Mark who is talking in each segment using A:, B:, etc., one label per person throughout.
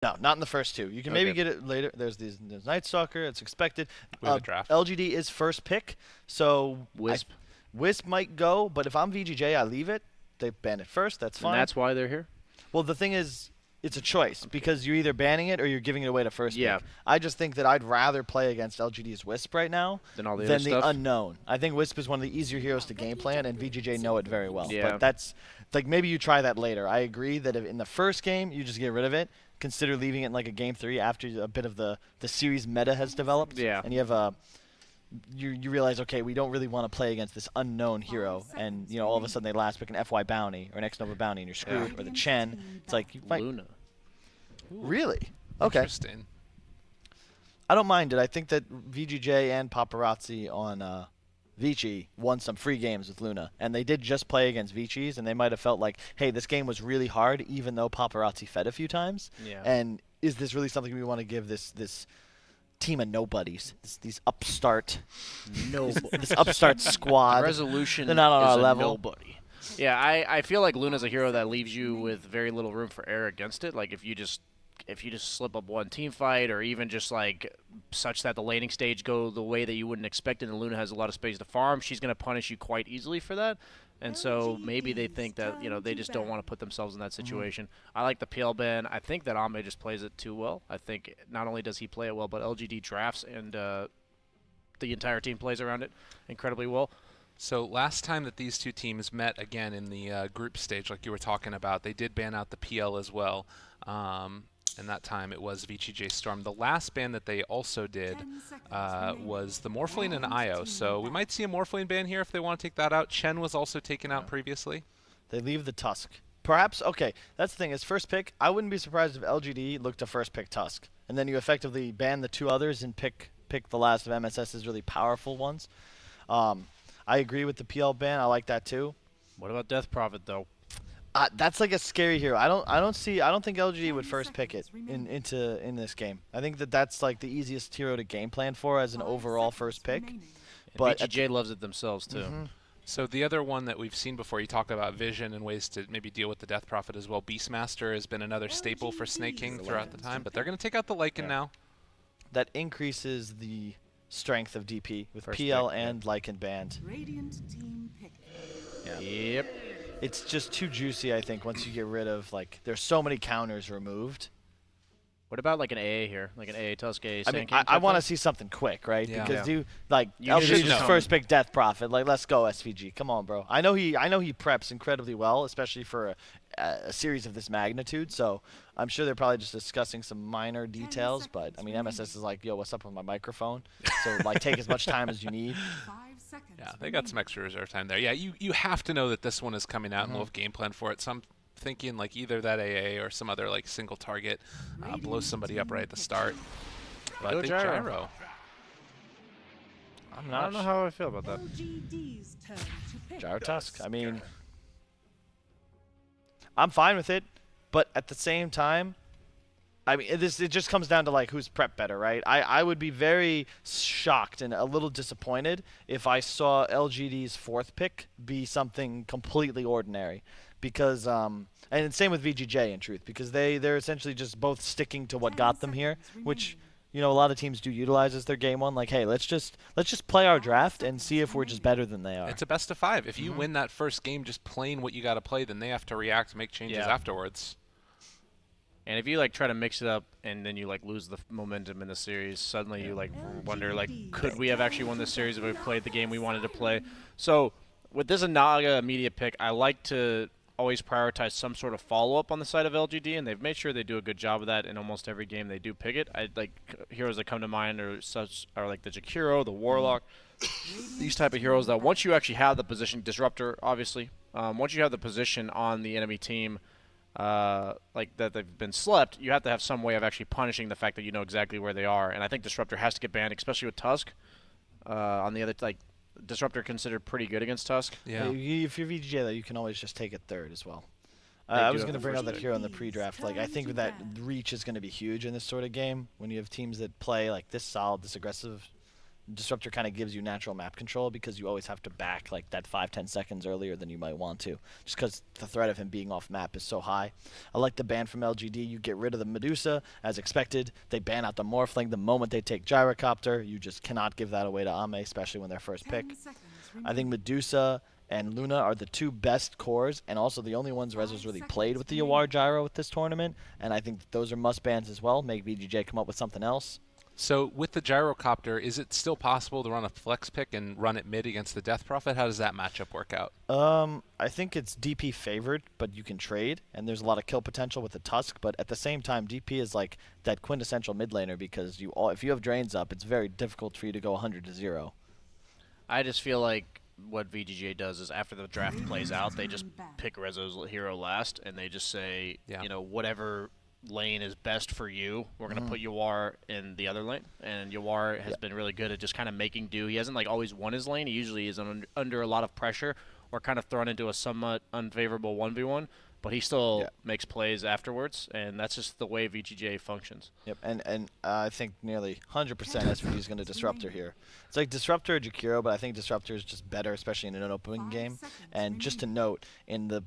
A: No, not in the first two. You can maybe get it later. There's Night Stalker. It's expected.
B: With the draft.
A: LGD is first pick, so
C: Wisp.
A: Wisp might go, but if I'm VGJ, I leave it. They ban it first. That's fine.
C: And that's why they're here?
A: Well, the thing is, it's a choice because you're either banning it or you're giving it away to first pick. I just think that I'd rather play against LGD's Wisp right now
C: than
A: the unknown. I think Wisp is one of the easier heroes to game plan, and VGJ know it very well.
C: Yeah.
A: But that's like maybe you try that later. I agree that if in the first game you just get rid of it. Consider leaving it in like a game 3 after a bit of the series meta has developed.
C: Yeah.
A: And you have you realize, okay, we don't really want to play against this unknown hero, and all of a sudden they last pick an FY bounty or an X Nova bounty and you're screwed, or the Chen. It's like you might
C: Luna.
A: Really? Okay.
B: Interesting.
A: I don't mind it. I think that VGJ and Paparazzi on Vici won some free games with Luna, and they did just play against Vici's, and they might have felt like, hey, this game was really hard, even though Paparazzi fed a few times.
C: Yeah.
A: And is this really something we want to give this team of nobodies, these upstart, this upstart squad?
C: Resolution.
A: They're not on
C: is
A: our
C: a
A: level.
C: Nobody. Yeah, I feel like Luna's a hero that leaves you with very little room for error against it. Like if you just slip up one team fight, or even just like such that the laning stage go the way that you wouldn't expect it, and Luna has a lot of space to farm, she's going to punish you quite easily for that. And so maybe they think that they just don't want to put themselves in that situation. I like the PL ban. I think that Ame just plays it too well. I think not only does he play it well, but LGD drafts and the entire team plays around it incredibly well.
B: So last time that these two teams met again in the group stage, like you were talking about, they did ban out the PL as well. And that time it was VGJ.Storm. The last ban that they also did was the Morphling and Io. So we might see a Morphling ban here if they want to take that out. Chen was also taken out previously.
A: They leave the Tusk. Perhaps, okay, that's the thing. As first pick, I wouldn't be surprised if LGD looked to first pick Tusk. And then you effectively ban the two others and pick the last of MSS's really powerful ones. I agree with the PL ban. I like that too.
C: What about Death Prophet, though?
A: That's like a scary hero. I don't think LGD would first pick it in this game. I think that's like the easiest hero to game plan for as an overall first pick. But
C: VGJ loves it themselves too.
B: So the other one that we've seen before, you talk about vision and ways to maybe deal with the Death Prophet as well. Beastmaster has been another staple for Snake King throughout the time, but they're going to take out the Lycan now.
A: That increases the strength of DP with
C: First
A: PL
C: pick,
A: and Lycan banned.
C: Yep.
A: It's just too juicy, I think, once you get rid of, like, there's so many counters removed.
C: What about like an AA here, like an AA Tusk AA?
A: I mean, I want to see something quick, right?
B: Yeah.
A: Because
C: You
A: LGD just
C: know.
A: first pick Death Prophet. Like, let's go SVG. Come on, bro. I know he preps incredibly well, especially for a series of this magnitude. So I'm sure they're probably just discussing some minor details. But I mean, MSS is like, yo, what's up with my microphone? So like, take as much time as you need.
B: Yeah, they got some extra reserve time there. Yeah, you have to know that this one is coming out and we'll have game plan for it. So I'm thinking like either that AA or some other like single target blow somebody up right at the start. But
C: Go
B: they
C: Gyro.
A: I'm
C: I don't know how I feel about that.
A: Gyro Tusk. I mean, I'm fine with it, but at the same time, I mean, it just comes down to like who's prep better, right? I would be very shocked and a little disappointed if I saw LGD's fourth pick be something completely ordinary, because and same with VGJ in truth, because they're essentially just both sticking to what got them here, which a lot of teams do utilize as their game one. Like, hey, let's just play our draft and see if we're just better than they are.
B: It's a best of 5. If you win that first game just playing what you got to play, then they have to react, make changes afterwards.
C: And if you like try to mix it up and then you like lose the momentum in the series, suddenly you like wonder like, could we have actually won this series if we played the game we wanted to play? So with this Naga immediate pick, I like to always prioritize some sort of follow-up on the side of LGD, and they've made sure they do a good job of that in almost every game they do pick it. I like heroes that come to mind are like the Jakiro, the Warlock, these type of heroes that once you actually have the position, Disruptor obviously, once you have the position on the enemy team, like that they've been slept, you have to have some way of actually punishing the fact that you know exactly where they are. And I think Disruptor has to get banned, especially with Tusk. On the other, like, Disruptor considered pretty good against Tusk.
B: Yeah.
A: If you're VGJ, though, you can always just take it third as well. I was going to bring up that hero in the pre-draft. Like, I think that reach is going to be huge in this sort of game when you have teams that play like this solid, this aggressive. Disruptor kind of gives you natural map control because you always have to back like that 5-10 seconds earlier than you might want to, just because the threat of him being off map is so high. I like the ban from LGD. You get rid of the Medusa as expected. They ban out the Morphling the moment they take Gyrocopter. You just cannot give that away to Ame, especially when they're first pick. I think Medusa and Luna are the two best cores, and also the only ones Rezo's really played with the Yawar Gyro with this tournament, and I think those are must bans as well. Make VGJ come up with something else.
B: So with the Gyrocopter, is it still possible to run a flex pick and run it mid against the Death Prophet? How does that matchup work out?
A: I think it's DP favored, but you can trade, and there's a lot of kill potential with the Tusk, but at the same time, DP is like that quintessential mid laner because if you have drains up, it's very difficult for you to go 100 to 0.
C: I just feel like what VGJ does is after the draft plays out, they just pick Rezo's hero last, and they just say, you know, whatever lane is best for you, we're going to put Yawar in the other lane. And Yawar has been really good at just kind of making do. He hasn't like always won his lane. He usually is under a lot of pressure or kind of thrown into a somewhat unfavorable 1v1, but he still makes plays afterwards, and that's just the way VGJ functions.
A: Yep, and I think nearly 100% SVG is going to Disruptor here. It's like Disruptor or Jakiro, but I think Disruptor is just better, especially in an open game. And just to note, in the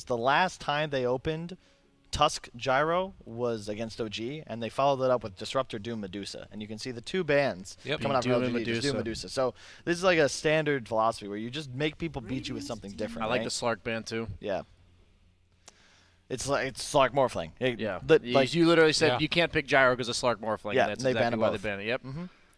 A: last time they opened Tusk Gyro was against OG, and they followed it up with Disruptor Doom Medusa. And you can see the two bans coming out from LGD, just Doom Medusa. So this is like a standard philosophy where you just make people beat you with something different.
C: I like the Slark ban too.
A: Yeah. It's Slark Morphling.
C: You literally said you can't pick Gyro because of Slark Morphling.
A: Yeah,
C: and that's
A: they
C: exactly
A: ban
C: why
A: both.
C: they ban it. Yep.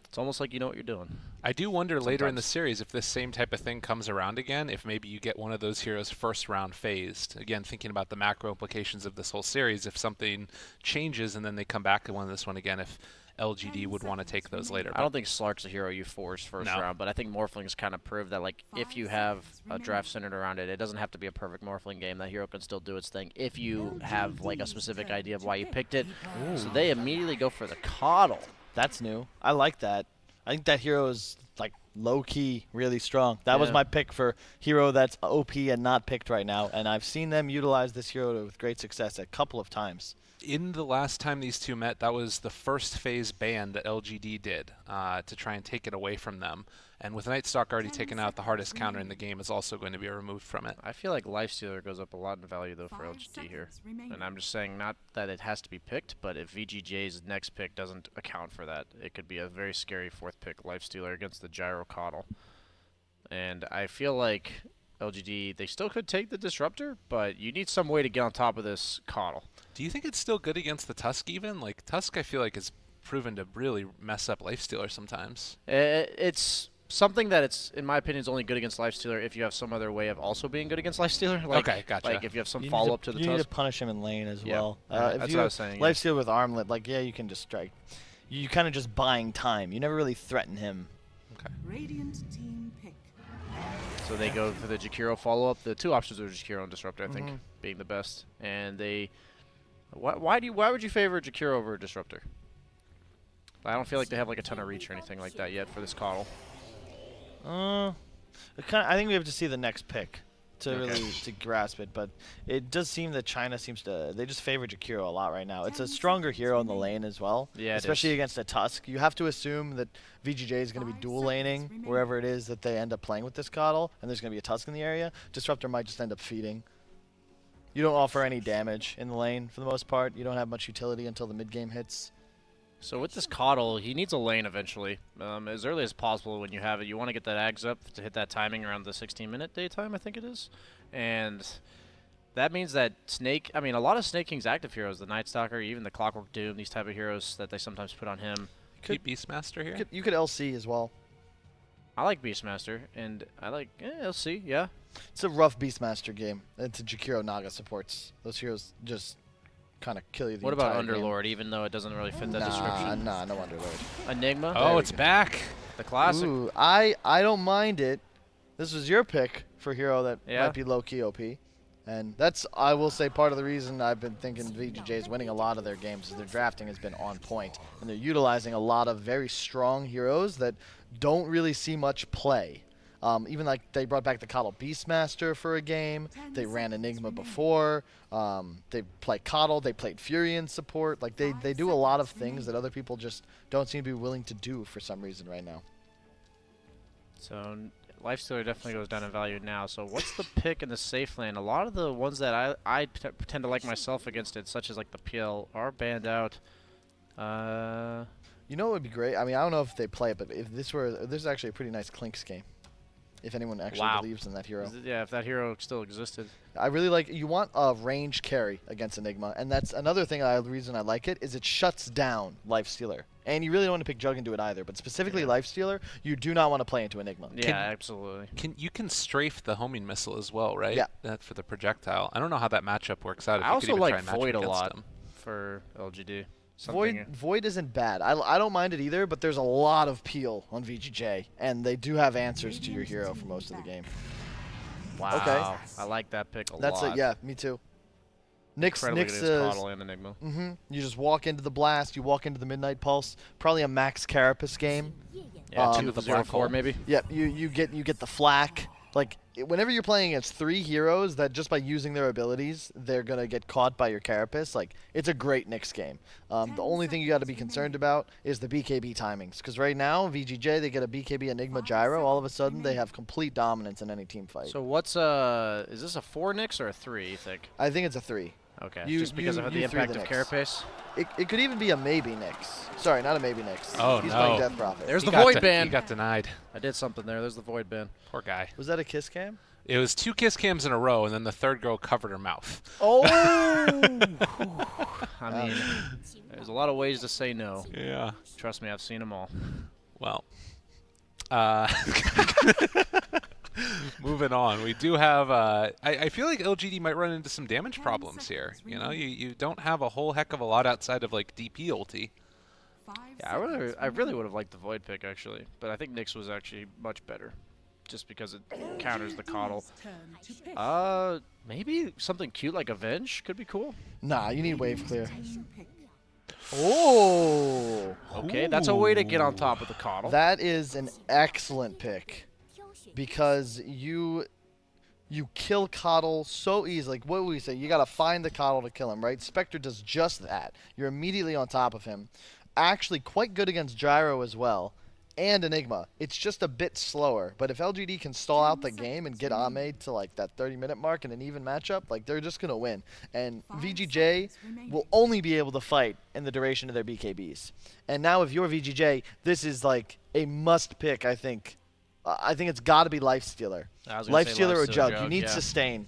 C: It's almost like you know what you're doing.
B: I do wonder later in the series if this same type of thing comes around again, if maybe you get one of those heroes first round phased. Again, thinking about the macro implications of this whole series, if something changes and then they come back to win this one again, if LGD would want to take those later.
C: I don't think Slark's a hero you force first round, but I think Morphling's kind of proved that like if you have a draft centered around it, it doesn't have to be a perfect Morphling game. That hero can still do its thing if you have like a specific idea of why you picked it. So they immediately go for the Coddle.
A: That's new. I like that. I think that hero is like low-key really strong. That was my pick for hero that's OP and not picked right now, and I've seen them utilize this hero with great success a couple of times.
B: In the last time these two met, that was the first phase ban that LGD did to try and take it away from them. And with Nightstalk already taken out, the hardest counter in the game is also going to be removed from it.
C: I feel like Lifestealer goes up a lot in value, though, for LGD here. And I'm just saying not that it has to be picked, but if VGJ's next pick doesn't account for that, it could be a very scary fourth pick, Lifestealer against the Gyro Coddle. And I feel like LGD, they still could take the Disruptor, but you need some way to get on top of this Coddle.
B: Do you think it's still good against the Tusk even? Like, Tusk I feel like is proven to really mess up Lifestealer sometimes.
C: It's something that it's, in my opinion, is only good against Lifestealer if you have some other way of also being good against Lifestealer. Like,
B: okay, gotcha.
C: Like if you have some follow-up to the Tusk.
A: You need to punish him in lane as well.
C: That's
A: if
C: what
A: you
C: I was saying.
A: Lifestealer with Armlet, like, you can just strike. You kind of just buying time. You never really threaten him.
B: Okay.
D: Radiant team pick.
C: So they go for the Jakiro follow-up. The two options are Jakiro and Disruptor, I think, being the best. And they... Why would you favor Jakiro over Disruptor? I don't feel like they have like a ton of reach or anything like that yet for this Coddle.
A: I think we have to see the next pick to really grasp it, but it does seem that China seems to they just favor Jakiro a lot right now. It's a stronger hero in the lane as well, especially against a Tusk. You have to assume that VGJ is going to be dual laning wherever it is that they end up playing with this Coddle, and there's going to be a Tusk in the area. Disruptor might just end up feeding. You don't offer any damage in the lane for the most part. You don't have much utility until the mid game hits.
C: So with this Coddle, he needs a lane eventually. As early as possible when you have it. You want to get that Ags up to hit that timing around the 16-minute daytime, I think it is. And that means that Snake, I mean, a lot of Snake King's active heroes, the Night Stalker, even the Clockwork Doom, these type of heroes that they sometimes put on him.
B: Could Beastmaster here?
A: You could LC as well.
C: I like Beastmaster, and I like LC, yeah.
A: It's a rough Beastmaster game. It's a Jakiro Naga supports. Those heroes just kind of kill you the
C: What about
A: entire
C: Underlord, even though it doesn't really fit that description?
A: Nah, no Underlord.
C: Enigma?
B: Oh, it's back.
C: The classic.
A: Ooh, I don't mind it. This was your pick for hero that might be low-key OP. And that's, I will say, part of the reason I've been thinking VGJ is winning a lot of their games is their drafting has been on point. And they're utilizing a lot of very strong heroes that don't really see much play. Even like they brought back the Coddle Beastmaster for a game. They ran Enigma before. They played Coddle. They played Fury in support. Like they do a lot of things that other people just don't seem to be willing to do for some reason right now.
C: So Lifestealer definitely goes down in value now. So what's the pick in the safe lane? A lot of the ones that I tend to like myself against it, such as like the PL, are banned out.
A: You know what would be great? I mean, I don't know if they play it, but if this is actually a pretty nice Clinks game. If anyone actually believes in that hero.
C: Yeah, if that hero still existed.
A: I really like, you want a ranged carry against Enigma, and that's another thing, the reason I like it, is it shuts down Lifestealer. And you really don't want to pick Jug into it either, but specifically Lifestealer, you do not want to play into Enigma.
C: Yeah, absolutely.
B: You can strafe the homing missile as well, right?
A: Yeah.
B: That for the projectile. I don't know how that matchup works out. If
C: I
B: you
C: also
B: could even
C: like
B: try and match
C: Void a
B: against
C: lot
B: them.
C: for LGD.
A: Void isn't bad. I don't mind it either, but there's a lot of peel on VGJ, and they do have answers to your hero for most of the game.
C: Wow.
A: Okay.
C: I like that pick a lot.
A: That's it. Yeah, me too. Nyx
C: is Coddle and Enigma.
A: You just walk into the blast. You walk into the Midnight Pulse. Probably a Max Carapace game.
C: Yeah, 2 with the Black Hole maybe.
A: Yep. You get the flak. Like, whenever you're playing against 3 heroes that just by using their abilities, they're going to get caught by your Carapace, like, it's a great Nyx game. The only thing you got to be concerned about is the BKB timings. Because right now, VGJ, they get a BKB Enigma Gyro. All of a sudden, they have complete dominance in any team fight.
C: So what's is this a 4 Nyx or a 3, you think?
A: I think it's a 3.
C: Okay, just because of the impact of Carapace?
A: It could even be a maybe Nyx. Sorry, not a maybe Nyx.
B: Oh,
A: He's
B: no.
A: playing Death Prophet.
C: There's the Void ban.
B: He got denied.
C: I did something there. There's the Void ban.
B: Poor guy.
A: Was that a kiss cam?
B: It was 2 kiss cams in a row, and then the third girl covered her mouth.
A: Oh!
C: I mean, there's a lot of ways to say no.
B: Yeah.
C: Trust me, I've seen them all.
B: Well, moving on. We do have. I feel like LGD might run into some damage problems here. You know, you don't have a whole heck of a lot outside of like DP ulti.
C: Yeah, I really would have liked the Void pick actually, but I think Nyx was actually much better, just because it counters the Coddle. Maybe something cute like Avenge could be cool.
A: Nah, you need wave clear. Oh!
C: Okay, that's a way to get on top of the Coddle.
A: That is an excellent pick. Because you kill Coddle so easily. Like, what would we say? You got to find the Coddle to kill him, right? Spectre does just that. You're immediately on top of him. Actually quite good against Gyro as well. And Enigma. It's just a bit slower. But if LGD can stall out the game and get Ahmed to like that 30-minute mark in an even matchup, like they're just going to win. And VGJ will only be able to fight in the duration of their BKBs. And now if you're VGJ, this is like a must pick, I think. I think it's got to be Lifestealer. Lifestealer or Jug. You need sustain.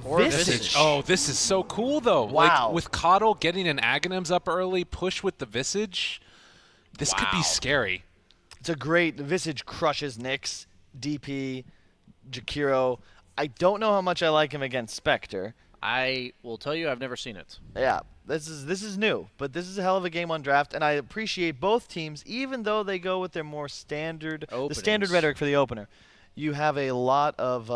C: Or
A: Visage.
B: Oh, this is so cool though.
A: Wow.
B: Like with Coddle getting an Aghanims up early, push with the Visage. This could be scary.
A: It's a great Visage crushes Nyx, DP, Jakiro. I don't know how much I like him against Spectre.
C: I will tell you, I've never seen it.
A: Yeah, this is new, but this is a hell of a game on draft, and I appreciate both teams, even though they go with their more standard, the standard rhetoric for the opener. You have a lot of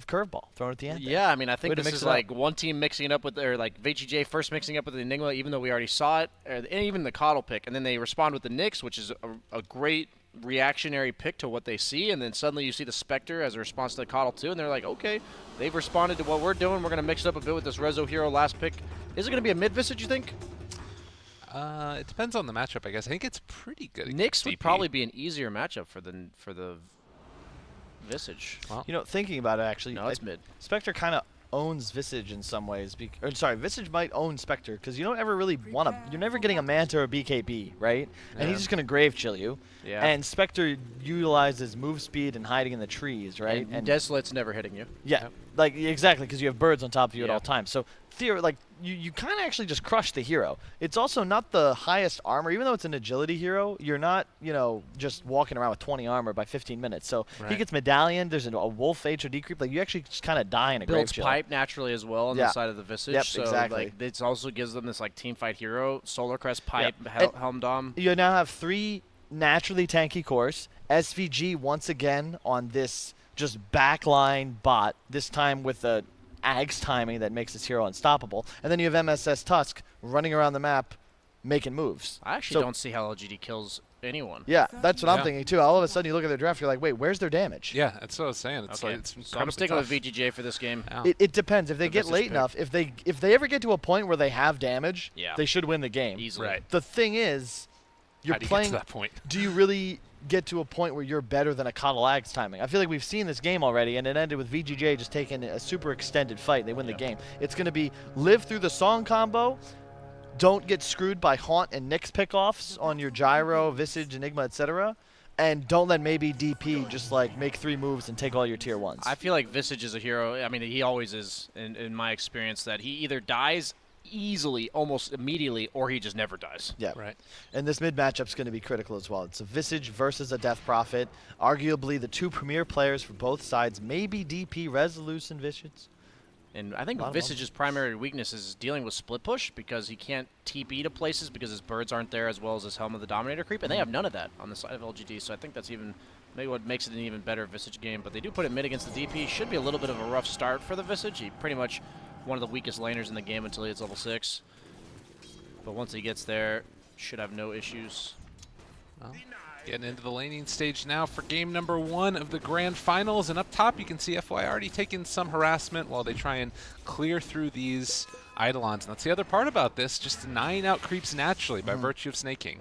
A: curveball thrown at the end.
C: Yeah, I mean, I think this is like one team mixing it up with, or like VGJ first mixing up with the Enigma, even though we already saw it, and even the Coddle pick, and then they respond with the Nyx, which is a great reactionary pick to what they see, and then suddenly you see the Spectre as a response to the Coddle too, and they're like, okay, they've responded to what we're doing. We're going to mix it up a bit with this Rezo Hero last pick. Is it going to be a mid Visage, you think?
B: It depends on the matchup, I guess. I think it's pretty good.
C: Nyx would probably be an easier matchup for the Visage.
B: Well,
A: You know, thinking about it, actually,
C: No, it's mid.
A: Spectre kind of owns Visage in some ways. Sorry, Visage might own Spectre because you don't ever really want to. You're never getting a Manta or a BKB, right? And he's just gonna grave chill you.
C: Yeah.
A: And Spectre utilizes move speed and hiding in the trees, right?
C: And Desolate's never hitting you.
A: Yeah, like exactly, because you have birds on top of you at
C: Yeah.
A: all times. So like you kind of actually just crush the hero. It's also not the highest armor, even though it's an agility hero. You're not, just walking around with 20 armor by 15 minutes. So he gets medallion. There's a wolf HOD creep. Like you actually just kind of die in a grave
C: Builds
A: chill.
C: pipe naturally as well on the side of the Visage.
A: Yep,
C: so
A: exactly.
C: like it also gives them this like team fight hero, Solar Crest pipe, Helm Dom.
A: You now have 3 naturally tanky cores. SVG once again on this just backline bot. This time with a Ag's timing that makes this hero unstoppable. And then you have MSS Tusk running around the map making moves.
C: I actually don't see how LGD kills anyone.
A: Yeah, that's what I'm thinking too. All of a sudden you look at their draft, you're like, wait, where's their damage?
B: yeah, that's what I was saying. It's
C: Okay.
B: like it's
C: So I'm sticking
B: tough.
C: with VGJ for this game.
B: Yeah.
A: It depends. If they get
C: Visage
A: late
C: pick.
A: enough, if they ever get to a point where they have damage,
C: Yeah.
A: they should win the game.
C: Easily.
B: Right.
A: The thing is, you're
B: How do you
A: playing.
B: get to that point?
A: Do you really get to a point where you're better than a Coddle-Ag's timing? I feel like we've seen this game already, and it ended with VGJ just taking a super extended fight. They win the game. It's going to be live through the song combo. Don't get screwed by Haunt and Nyx pickoffs on your Gyro, Visage, Enigma, etc. And don't let maybe DP just like make 3 moves and take all your tier 1s.
C: I feel like Visage is a hero. I mean, he always is in my experience, that he either dies easily, almost immediately, or he just never dies.
A: Yeah.
B: Right.
A: And this mid matchup's going to be critical as well. It's a Visage versus a Death Prophet. Arguably the 2 premier players for both sides. Maybe DP, Resolute, and Visage.
C: And I think Visage's primary weakness is dealing with split push, because he can't TP to places because his birds aren't there, as well as his Helm of the Dominator creep, and they have none of that on the side of LGD, so I think that's even maybe what makes it an even better Visage game. But they do put it mid against the DP. Should be a little bit of a rough start for the Visage. He pretty much one of the weakest laners in the game until he hits level 6. But once he gets there, should have no issues.
B: Well, getting into the laning stage now for game number 1 of the grand finals. And up top, you can see FY already taking some harassment while they try and clear through these Eidolons. And that's the other part about this, just denying out creeps naturally by virtue of snaking.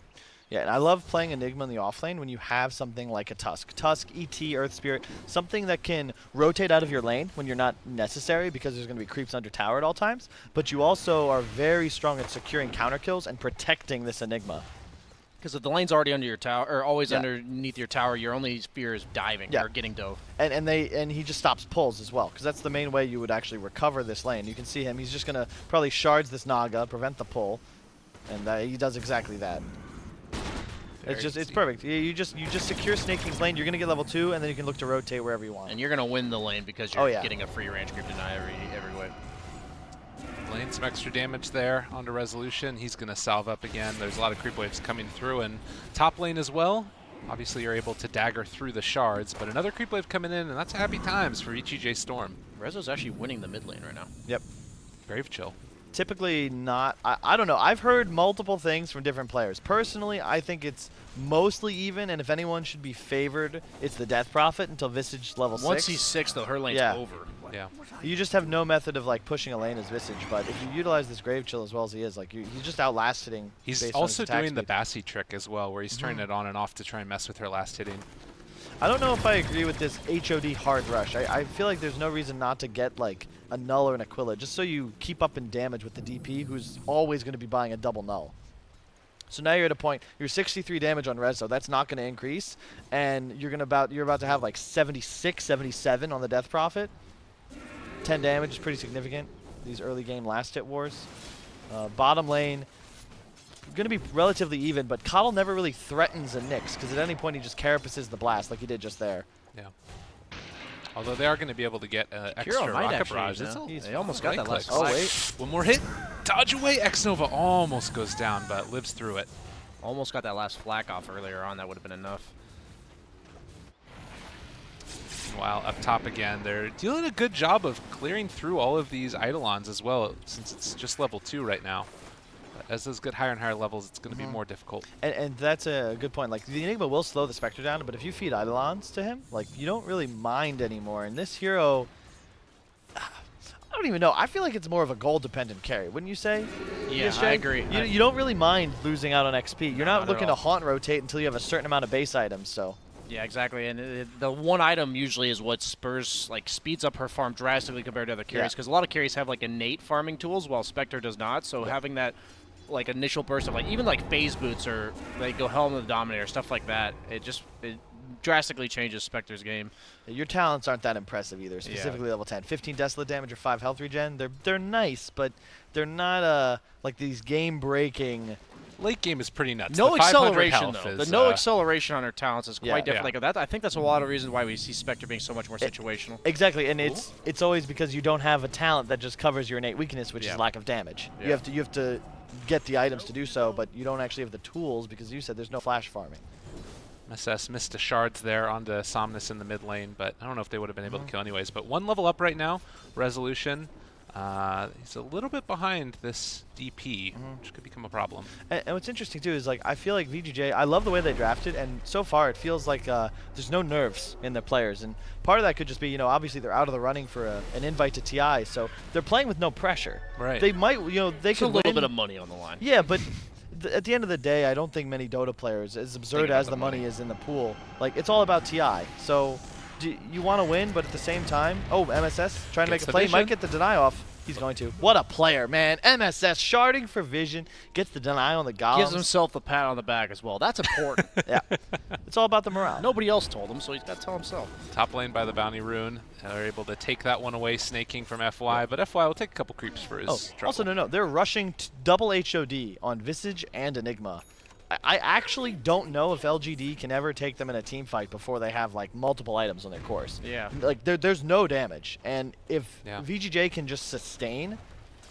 A: Yeah, and I love playing Enigma in the offlane when you have something like a Tusk. Tusk, ET, Earth Spirit, something that can rotate out of your lane when you're not necessary, because there's going to be creeps under tower at all times. But you also are very strong at securing counter kills and protecting this Enigma.
C: Because if the lane's already under your tower, or always underneath your tower, your only fear is diving or getting dove.
A: And he just stops pulls as well, because that's the main way you would actually recover this lane. You can see him; he's just gonna probably shards this Naga, prevent the pull, and he does exactly that. It's perfect. You just secure Snaking's lane. You're gonna get level 2, and then you can look to rotate wherever you want.
C: And you're gonna win the lane because you're getting a free range creep deny every way.
B: Laying some extra damage there onto Resolution. He's going to salve up again. There's a lot of creep waves coming through, and top lane as well. Obviously, you're able to dagger through the shards, but another creep wave coming in, and that's happy times for VGJ.Storm.
C: Rezo's actually winning the mid lane right now.
A: Yep.
B: Grave chill.
A: Typically not. I don't know. I've heard multiple things from different players. Personally, I think it's mostly even, and if anyone should be favored, it's the Death Prophet until Visage level 6.
C: Once he's 6, though, her lane's over.
B: Yeah.
A: You just have no method of like pushing a lane as Visage, but if you utilize this Grave Chill as well as he is, like he's just outlast hitting.
B: He's also doing the Bassi trick as well, where he's turning it on and off to try and mess with her last hitting.
A: I don't know if I agree with this HOD hard rush. I feel like there's no reason not to get like a null or an Aquila, just so you keep up in damage with the DP, who's always going to be buying a double null. So now you're at a point, you're 63 damage on Rezo, that's not going to increase, and you're about to have like 76, 77 on the Death Prophet. 10 damage is pretty significant, these early game last hit wars. Bottom lane, going to be relatively even, but Coddle never really threatens a Nyx, because at any point he just carapaces the blast like he did just there.
B: Yeah. Although they are going to be able to get extra rocket barrage.
C: They almost got that last.
A: Oh, wait.
B: One more hit. Dodge away. X-Nova almost goes down, but lives through it.
C: Almost got that last flak off earlier on. That would have been enough.
B: While up top again, they're doing a good job of clearing through all of these Eidolons as well, since it's just level 2 right now. But as those get higher and higher levels, it's going to be more difficult.
A: And that's a good point. Like, the Enigma will slow the Spectre down, but if you feed Eidolons to him, like, you don't really mind anymore. And this hero, I don't even know. I feel like it's more of a goal-dependent carry, wouldn't you say?
C: Yeah, I agree.
A: You don't really mind losing out on XP. You're not looking to haunt rotate until you have a certain amount of base items, so...
C: Yeah, exactly. And the one item usually is what speeds up her farm drastically compared to other carries, because a lot of carries have like innate farming tools while Spectre does not. So having that like initial burst of like even like phase boots or like go Helm of the Dominator, stuff like that, it drastically changes Spectre's game.
A: Your talents aren't that impressive either, specifically level 10. 15 desolate damage or 5 health regen. They're nice, but they're not like these game-breaking.
B: Late game is pretty nuts.
C: No
B: the
C: acceleration, though.
B: Is,
C: the no acceleration on her talents is quite different.
B: Yeah.
C: Like that, I think that's a lot of reasons why we see Spectre being so much more situational.
A: Exactly, and it's always because you don't have a talent that just covers your innate weakness, which is lack of damage.
C: Yeah.
A: You have to get the items to do so, but you don't actually have the tools because you said there's no flash farming.
B: MSS missed the shards there onto Somnus in the mid lane, but I don't know if they would have been able to kill anyways. But one level up right now, Resolution. He's a little bit behind this DP, which could become a problem.
A: And what's interesting too is like I feel like VGJ, I love the way they drafted, and so far it feels like there's no nerves in their players, and part of that could just be obviously they're out of the running for an invite to TI, so they're playing with no pressure.
B: Right.
A: They might they
C: It's
A: could
C: a little
A: win.
C: bit of money on the line.
A: Yeah, but at the end of the day, I don't think many Dota players, as absurd
B: about
A: as
B: the
A: the money
B: money.
A: is in the pool, like it's all about TI. So you want to win, but at the same time, oh, MSS trying to make
B: Gets
A: a
B: the
A: play, might
B: vision.
A: get the deny off. He's going to. What a player, man. MSS sharding for vision, gets the deny on the golems.
C: Gives himself the pat on the back as well. That's important.
A: Yeah. It's all about the morale.
C: Nobody else told him, so he's got to tell himself.
B: Top lane by the Bounty Rune. They're able to take that one away, snaking from FY, but FY will take a couple creeps for his trouble.
A: Also, no, they're rushing double HOD on Visage and Enigma. I actually don't know if LGD can ever take them in a team fight before they have like multiple items on their course.
C: Yeah.
A: Like there's no damage, and if
B: Yeah.
A: VGJ can just sustain,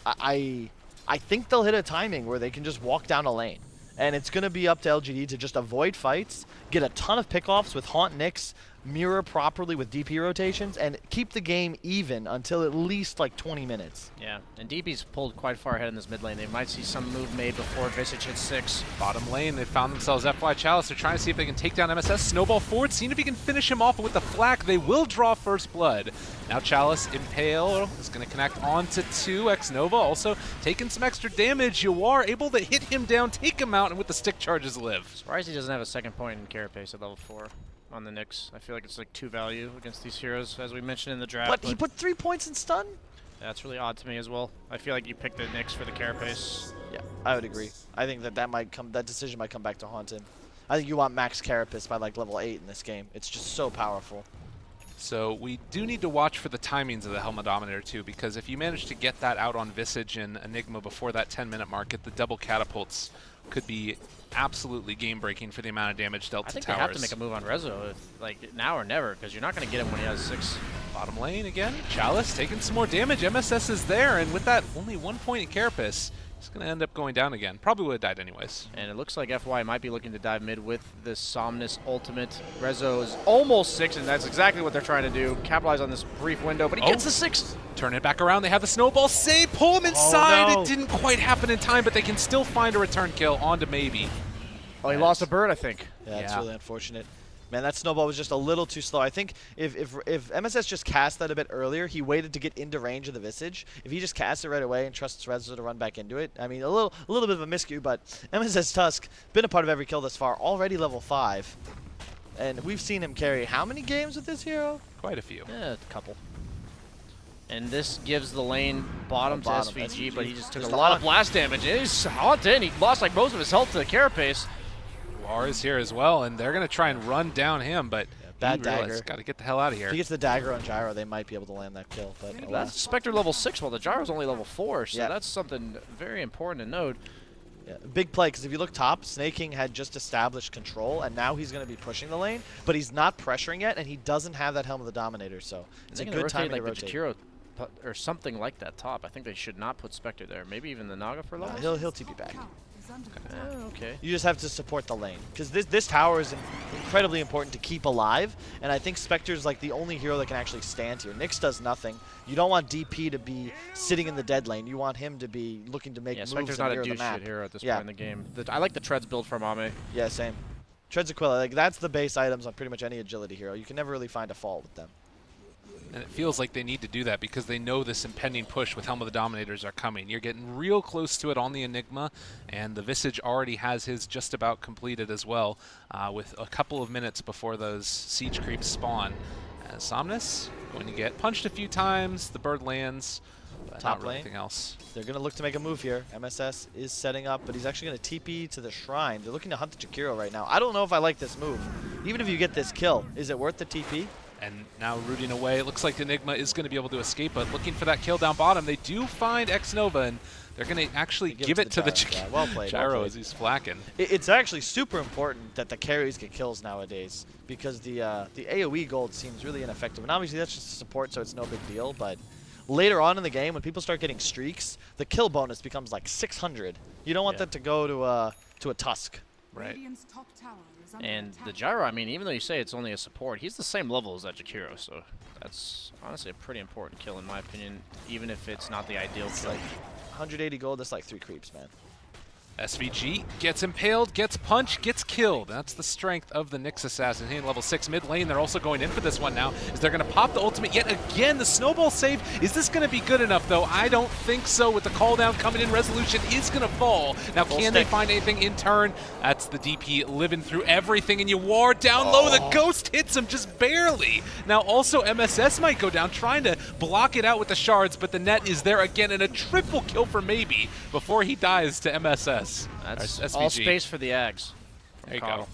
A: I think they'll hit a timing where they can just walk down a lane, and it's gonna be up to LGD to just avoid fights, get a ton of pickoffs with Haunt Nyx, mirror properly with DP rotations, and keep the game even until at least like 20 minutes.
C: Yeah, and DP's pulled quite far ahead in this mid lane. They might see some move made before Visage hits 6.
B: Bottom lane, they found themselves FY Chalice. They're trying to see if they can take down MSS. Snowball forward, seeing if he can finish him off. And with the flak, they will draw first blood. Now Chalice, Impale, is going to connect onto 2. X-Nova also taking some extra damage. Yawar able to hit him down, take him out, and with the stick charges live.
C: Surprised he doesn't have a second point in carapace at level 4 on the Nyx. I feel like it's like 2 value against these heroes, as we mentioned in the draft.
A: But he put 3 points in stun?
C: That's really odd to me as well. I feel like you picked the Nyx for the carapace.
A: Yeah, I would agree. I think that decision might come back to haunt him. I think you want max carapace by like level 8 in this game. It's just so powerful.
B: So we do need to watch for the timings of the Helmet Dominator too, because if you manage to get that out on Visage and Enigma before that 10-minute mark, the double catapults could be absolutely game-breaking for the amount of damage dealt
C: I
B: to
C: think
B: towers.
C: they have to make a move on Rezo, like now or never, because you're not going to get him when he has 6.
B: Bottom lane again, Chalice taking some more damage. MSS is there, and with that only 1 point in Carapace, he's going to end up going down again. Probably would have died anyways.
C: And it looks like FY might be looking to dive mid with this Somnus ultimate. Rezo is almost 6, and that's exactly what they're trying to do. Capitalize on this brief window, but he gets the 6.
B: Turn it back around. They have the snowball save. Pull him inside.
A: no.
B: It didn't quite happen in time, but they can still find a return kill onto Maybe.
C: Oh, he lost a bird, I think.
A: Yeah, it's
B: Yeah.
A: really unfortunate. Man, that snowball was just a little too slow. I think if MSS just cast that a bit earlier, he waited to get into range of the Visage. If he just casts it right away and trusts Rezo to run back into it, I mean, a little bit of a miscue, but MSS Tusk, been a part of every kill thus far, already level 5. And we've seen him carry how many games with this hero?
B: Quite a few.
C: Yeah, a couple. And this gives the lane bottom to
A: Bottom,
C: SVG, but he just took
A: Just
C: a lot
A: the
C: of blast damage. And he's haunted. He lost like most of his health to the Carapace.
B: War is here as well, and they're going to try and run down him, but
A: bad dagger.
B: Got to get the hell out of here.
A: If he gets the dagger on Gyro, they might be able to land that kill. But
C: That's
A: alas.
C: Spectre level 6, while the Gyro's only level 4, so
A: Yeah.
C: that's something very important to note.
A: Yeah, big play, because if you look top, Snaking had just established control, and now he's going to be pushing the lane, but he's not pressuring yet, and he doesn't have that Helm of the Dominator, so it's a
C: They're gonna
A: good time
C: rotate,
A: to
C: like
A: rotate.
C: the Jakiro or something like that top. I think they should not put Spectre there. Maybe even the Naga for level.
A: He'll TP back.
C: Okay.
A: You just have to support the lane, because this tower is incredibly important to keep alive, and I think Spectre's like the only hero that can actually stand here. Nyx does nothing. You don't want DP to be sitting in the dead lane. You want him to be looking to make
C: Yeah,
A: moves
C: Spectre's
A: and
C: not a
A: mirror the
C: douche
A: map.
C: shit hero at this
A: Yeah.
C: point in the game. I like the Treads build from Ame.
A: Yeah, same. Treads Aquila, like that's the base items on pretty much any agility hero. You can never really find a fault with them.
B: And it feels like they need to do that because they know this impending push with Helm of the Dominators are coming. You're getting real close to it on the Enigma, and the Visage already has his just about completed as well, with a couple of minutes before those siege creeps spawn. As Somnus going to get punched a few times, the bird lands, but
A: Top
B: not really
A: lane.
B: anything else.
A: They're going to look to make a move here. MSS is setting up, but he's actually going to TP to the shrine. They're looking to hunt the Jakiro right now. I don't know if I like this move. Even if you get this kill, is it worth the TP?
B: And now rooting away. It looks like the Enigma is going to be able to escape, but looking for that kill down bottom. They do find X-Nova, and they're going to actually give it to the
A: Gyro. Yeah, well played, well
B: Gyro
A: played.
B: as he's flacking.
A: It's actually super important that the carries get kills nowadays, because the AoE gold seems really ineffective. And obviously that's just support, so it's no big deal, but later on in the game, when people start getting streaks, the kill bonus becomes like 600. You don't want that to go to a Tusk.
B: Right.
C: And the Gyro, I mean, even though you say it's only a support, he's the same level as that Jakiro, so that's honestly a pretty important kill in my opinion, even if it's not the ideal kill.
A: Like 180 gold, that's like 3 creeps, man.
B: SVG gets impaled, gets punched, gets killed. That's the strength of the Nyx assassin. Hitting level 6 mid lane. They're also going in for this one now. Is they're going to pop the ultimate yet again? The snowball save. Is this going to be good enough though? I don't think so. With the call down coming in, resolution is going to fall. Now can they find anything in turn? That's the DP living through everything, and you ward down low. The ghost hits him just barely. Now also MSS might go down, trying to block it out with the shards, but the net is there again, and a triple kill for Maybe before he dies to MSS.
C: That's
B: SVG.
C: all space for the Ags.
B: There you go.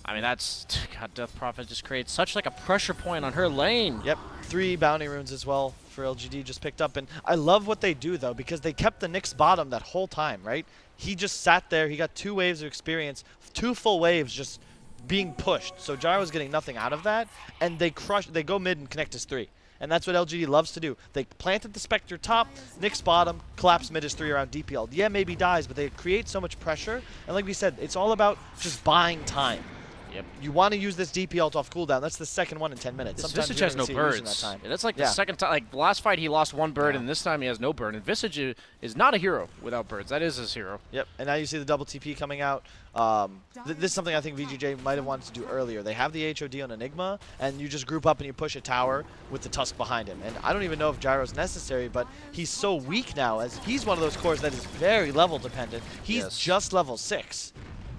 C: I mean, that's God. Death Prophet just creates such like a pressure point on her lane.
A: Yep, 3 bounty runes as well for LGD just picked up, and I love what they do though because they kept the Nyx bottom that whole time, right? He just sat there. He got 2 waves of experience, 2 full waves just being pushed. So Gyro's getting nothing out of that, and they go mid and connect as 3. And that's what LGD loves to do. They planted the Spectre top, Nyx bottom, collapse mid is 3 around DPL. Yeah, maybe dies, but they create so much pressure. And like we said, it's all about just buying time.
C: Yep.
A: You want to use this DP ult off cooldown. That's the second one in 10 minutes.
C: This
A: Sometimes
C: Visage
A: you're
C: has
A: gonna
C: no
A: see it using
C: birds.
A: that time.
C: That's like the second time. Like the last fight, he lost 1 bird, and this time he has no bird. And Visage is not a hero without birds. That is his hero.
A: Yep, and now you see the double TP coming out. This is something I think VGJ might have wanted to do earlier. They have the HOD on Enigma, and you just group up and you push a tower with the Tusk behind him. And I don't even know if Gyro's necessary, but he's so weak now, as he's one of those cores that is very level dependent. He's just level 6.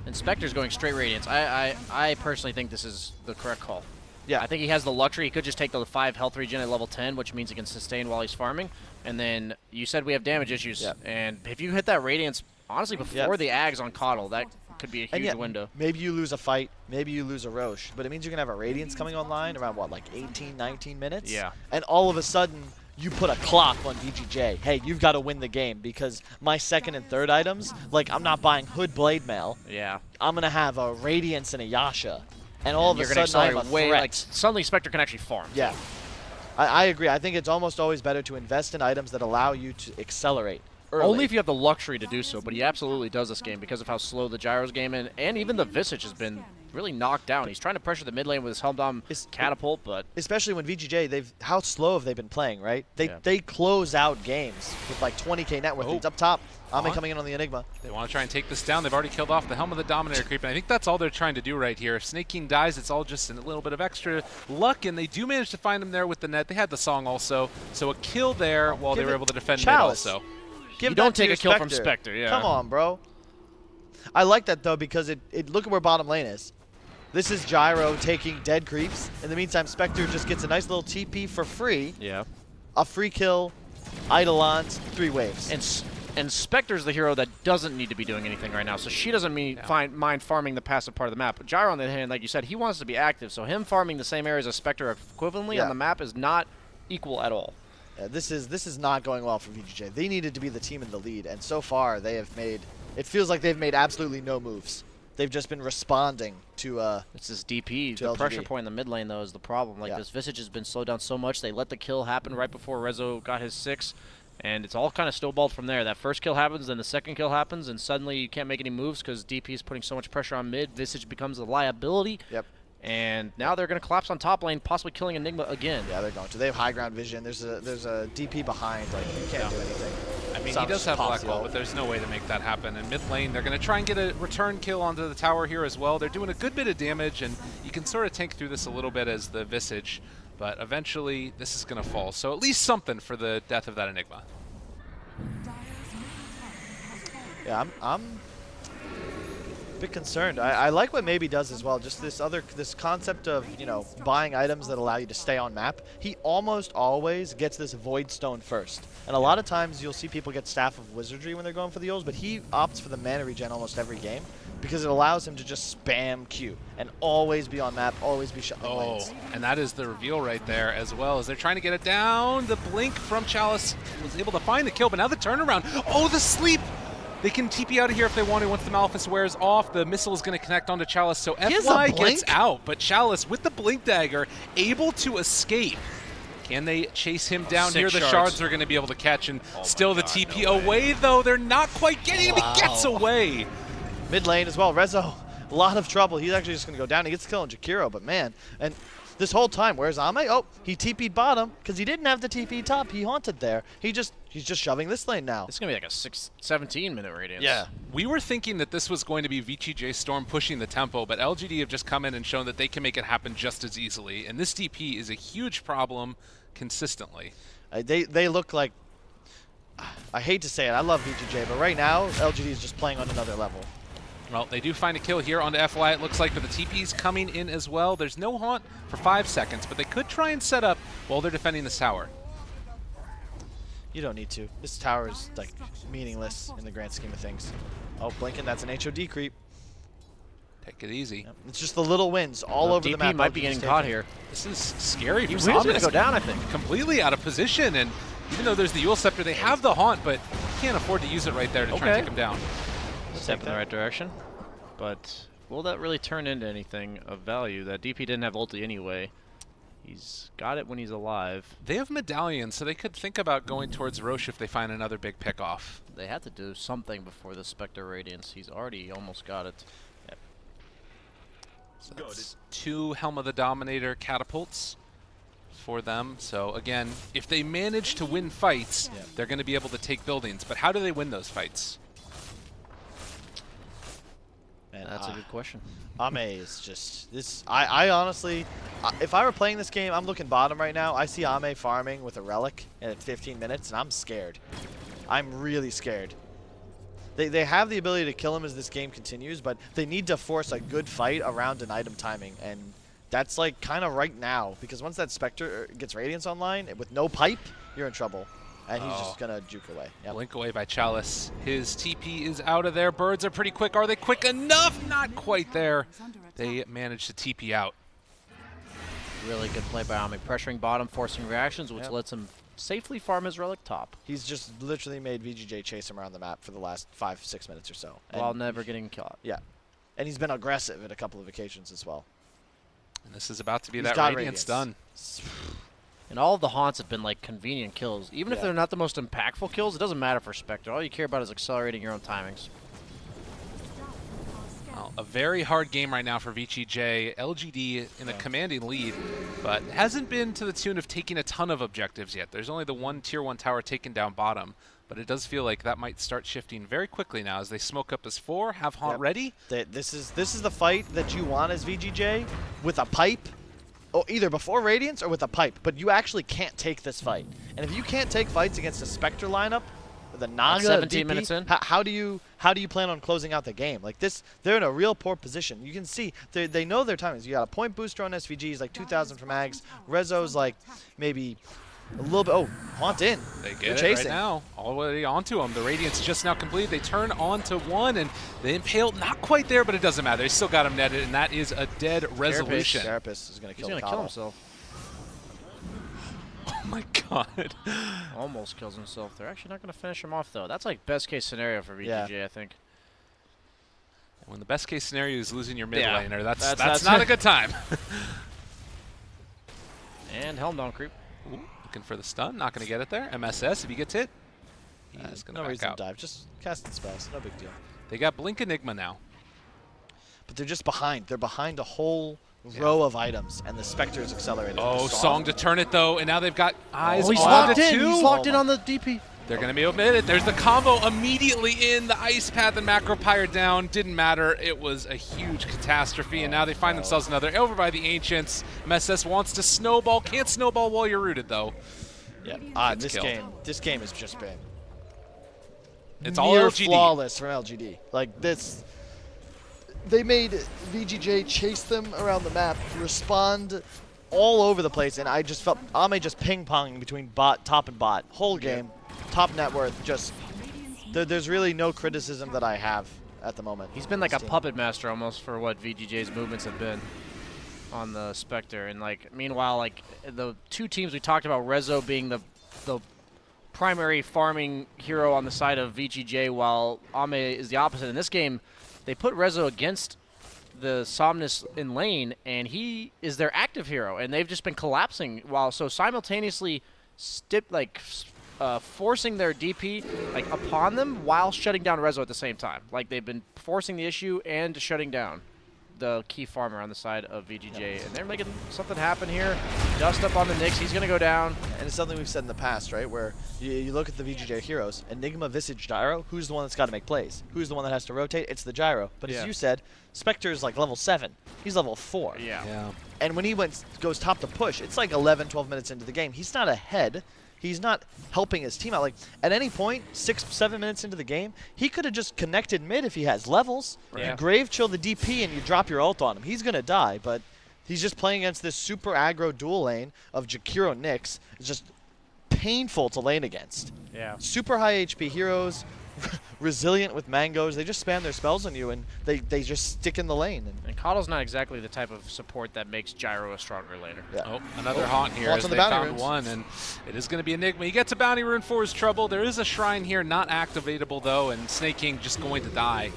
C: And Spectre's going straight Radiance. I personally think this is the correct call.
A: Yeah.
C: I think he has the luxury. He could just take the 5 health regen at level 10, which means he can sustain while he's farming. And then you said we have damage issues.
A: Yep.
C: And if you hit that Radiance, honestly, before the Ags on Coddle, that could be a huge window.
A: Maybe you lose a fight, maybe you lose a Roche, but it means you're going to have a Radiance coming online around, what, like 18, 19 minutes?
C: Yeah.
A: And all of a sudden, you put a clock on VGJ. Hey, you've got to win the game because my second and third items, like I'm not buying Hood Blade Mail.
C: Yeah.
A: I'm going to have a Radiance and a Yasha. And all of a
C: gonna
A: sudden, I'm a threat.
C: like, suddenly Spectre can actually farm.
A: Yeah. I agree. I think it's almost always better to invest in items that allow you to accelerate early.
C: Only if you have the luxury to do so, but he absolutely does this game because of how slow the Gyro's game and even the Visage has been really knocked down. He's trying to pressure the mid lane with his Helmdom catapult, but
A: especially when VGJ, how slow have they been playing, right? They close out games with like 20k net worth. It's up top. Ame coming in on the Enigma.
B: They want to try and take this down. They've already killed off the Helm of the Dominator creep, and I think that's all they're trying to do right here. If Snake King dies, it's all just a little bit of extra luck, and they do manage to find him there with the net. They had the song also, so a kill there while they were able to defend mid also.
A: You
C: don't take a kill from Spectre, yeah.
A: Come on, bro. I like that, though, because look at where bottom lane is. This is Gyro taking dead creeps. In the meantime, Spectre just gets a nice little TP for free.
C: Yeah.
A: A free kill, Eidolons, 3 waves.
C: And Spectre's the hero that doesn't need to be doing anything right now, so she doesn't mind farming the passive part of the map. But Gyro, on the other hand, like you said, he wants to be active, so him farming the same areas as Spectre equivalently on the map is not equal at all.
A: Yeah, this is not going well for VGJ. They needed to be the team in the lead, and so far they have made. It feels like they've made absolutely no moves. They've just been responding to.
C: It's this DP.
A: To
C: the
A: LGD.
C: Pressure point in the mid lane though is the problem. Like this Visage has been slowed down so much. They let the kill happen right before Rezo got his 6. And it's all kind of snowballed from there. That first kill happens, then the second kill happens, and suddenly you can't make any moves because DP is putting so much pressure on mid. Visage becomes a liability.
A: Yep.
C: And now they're going to collapse on top lane, possibly killing Enigma again.
A: Yeah, they're going to. They have high ground vision. There's a DP behind. Like you can't do anything.
B: I mean, he does have Black Ball, but there's no way to make that happen. And mid lane, they're going to try and get a return kill onto the tower here as well. They're doing a good bit of damage, and you can sort of tank through this a little bit as the Visage. But eventually, this is going to fall. So at least something for the death of that Enigma.
A: Yeah, I'm a bit concerned. I like what Maybe does as well. Just this concept of, you know, buying items that allow you to stay on map. He almost always gets this Void Stone first. And a lot of times you'll see people get Staff of Wizardry when they're going for the ults, but he opts for the mana regen almost every game because it allows him to just spam Q and always be on map, always be shutting lanes.
B: And that is the reveal right there as well as they're trying to get it down. The blink from Chalice was able to find the kill, but now the turnaround. Oh, the sleep! They can TP out of here if they want to once the Malefice wears off. The missile is going to connect onto Chalice, so FY gets out. But Chalice, with the Blink Dagger, able to escape. Can they chase him down here? The shards are going to be able to catch, and still the TP away, though. They're not quite getting him. He gets away.
A: Mid lane as well. Rezo, a lot of trouble. He's actually just going to go down. He gets the kill on Jakiro, but man. And this whole time, where's Ame? Oh, he TP'd bottom because he didn't have the TP top. He haunted there. He's just shoving this lane now.
C: It's going to be like a 17-minute radiance.
A: Yeah.
B: We were thinking that this was going to be VGJ.Storm pushing the tempo, but LGD have just come in and shown that they can make it happen just as easily. And this DP is a huge problem consistently.
A: They look like, I hate to say it, I love VGJ, but right now, LGD is just playing on another level.
B: Well, they do find a kill here onto FY, it looks like, but the TP's coming in as well. There's no haunt for 5 seconds, but they could try and set up while they're defending this tower.
A: You don't need to. This tower is, like, meaningless in the grand scheme of things. Oh, blinking, that's an HOD creep.
B: Take it easy.
A: Yep. It's just the little wins all over
C: DP
A: the map.
C: might be getting caught here.
B: This is scary for
C: He's going to
B: Somnus.
C: go down, I think.
B: Completely out of position, and even though there's the Yule Scepter, they have the haunt, but you can't afford to use it right there to try and take him down.
C: Step in the right direction. But will that really turn into anything of value? That DP didn't have ulti anyway. He's got it when he's alive.
B: They have medallions, so they could think about going towards Roche if they find another big pick-off.
C: They have to do something before the Spectre Radiance. He's already almost got it. Yep.
B: So that's 2 Helm of the Dominator catapults for them. So again, if they manage to win fights, they're going to be able to take buildings. But how do they win those fights?
A: Man,
C: That's a good question.
A: Ame is just this. I honestly, if I were playing this game, I'm looking bottom right now. I see Ame farming with a relic at 15 minutes, and I'm scared. I'm really scared. They have the ability to kill him as this game continues, but they need to force a good fight around an item timing, and that's like kind of right now, because once that Spectre gets Radiance online with no pipe, you're in trouble. And he's just going to juke away. Yep.
B: Blink away by Chalice. His TP is out of there. Birds are pretty quick. Are they quick enough? Not quite there. They managed to TP out.
C: Really good play by Ame. Pressuring bottom, forcing reactions, which lets him safely farm his relic top.
A: He's just literally made VGJ chase him around the map for the last 5-6 minutes or so.
C: While never getting caught.
A: Yeah. And he's been aggressive at a couple of occasions as well.
B: And this is about to be
A: He's
B: that
A: got
B: Radiance done.
C: And all of the haunts have been like convenient kills. Even if they're not the most impactful kills, it doesn't matter for Spectre. All you care about is accelerating your own timings.
B: Well, a very hard game right now for VGJ. LGD in a commanding lead, but hasn't been to the tune of taking a ton of objectives yet. There's only the one Tier 1 tower taken down bottom, but it does feel like that might start shifting very quickly now as they smoke up as 4, have haunt ready.
A: This is the fight that you want as VGJ with a pipe. Oh, either before Radiance or with a pipe, but you actually can't take this fight. And if you can't take fights against a Spectre lineup, with a Naga
C: 17
A: DP,
C: minutes in.
A: how do you plan on closing out the game? Like this, they're in a real poor position. You can see they know their timings. You got a point booster on SVG, he's like 2,000 from Ags. Rezo's like maybe a little bit. Oh, haunt in.
B: They get
A: They're
B: it
A: chasing.
B: right now. All the way onto him. The Radiance just now complete. They turn onto 1, and the Impale not quite there, but it doesn't matter. They still got him netted, and that is a dead resolution.
A: Carapace is going to
C: He's
A: kill
C: going to kill himself.
B: Oh my god.
C: Almost kills himself. They're actually not going to finish him off, though. That's like best case scenario for VGJ, I think.
B: When the best case scenario is losing your mid
C: Yeah,
B: laner, that's
C: that's
B: not a good time.
C: And Helm down creep.
B: Ooh, looking for the stun, not going to get it there. MSS, if he gets hit, he's going to
A: no
B: back
A: reason
B: out.
A: to dive. Just casting spells. No big deal.
B: They got Blink Enigma now.
A: But they're just behind. They're behind a whole row of items, and the Spectre is accelerated.
B: Oh, Song to turn it, though, and now they've got eyes
C: he's
B: on
C: locked
B: the
C: in.
B: 2.
C: He's locked in on the DP.
B: They're going to be able to hit it. There's the combo immediately in. The Ice Path and Macro Pyre down. Didn't matter. It was a huge catastrophe, and now they find themselves another over by the Ancients. MSS wants to snowball. Can't snowball while you're rooted, though.
A: Yeah, this game has just been
B: It's all
A: near
B: LGD.
A: flawless from LGD. Like this, they made VGJ chase them around the map, respond all over the place, and I just felt Ame just ping-ponging between top and bot. Whole game, top net worth, just, there's really no criticism that I have at the moment.
C: He's been like a puppet master almost for what VGJ's movements have been on the Spectre. And like, meanwhile, like the two teams we talked about, Rezo being the primary farming hero on the side of VGJ, while Ame is the opposite. In this game, they put Rezo against the Somnus in lane, and he is their active hero, and they've just been collapsing so simultaneously forcing their DP like upon them while shutting down Rezo at the same time. Like they've been forcing the issue and shutting down the key farmer on the side of VGJ, and they're making something happen here. Dust up on the Nyx. He's going to go down.
A: And it's something we've said in the past, right? Where you look at the VGJ heroes, Enigma, Visage, Gyro, who's the one that's got to make plays? Who's the one that has to rotate? It's the Gyro. But as you said, Spectre's like level 7. He's level 4.
C: Yeah.
A: And when he goes top to push, it's like 11, 12 minutes into the game. He's not ahead. He's not helping his team out. Like, at any point, 6, 7 minutes into the game, he could have just connected mid if he has levels.
C: Yeah.
A: You grave chill the DP and you drop your ult on him. He's going to die, but he's just playing against this super aggro dual lane of Jakiro Nyx. It's just painful to lane against.
C: Yeah.
A: Super high HP heroes, resilient with mangoes. They just spam their spells on you, and they just stick in the lane.
C: And Coddle's not exactly the type of support that makes Gyro a stronger laner.
A: Yeah.
B: Oh, another haunt here
A: Haunts
B: as
A: on the
B: they
A: bounty
B: found
A: runes.
B: one, and it is going to be Enigma. He gets a bounty rune for his trouble. There is a shrine here, not activatable though, and Snake King just going to die.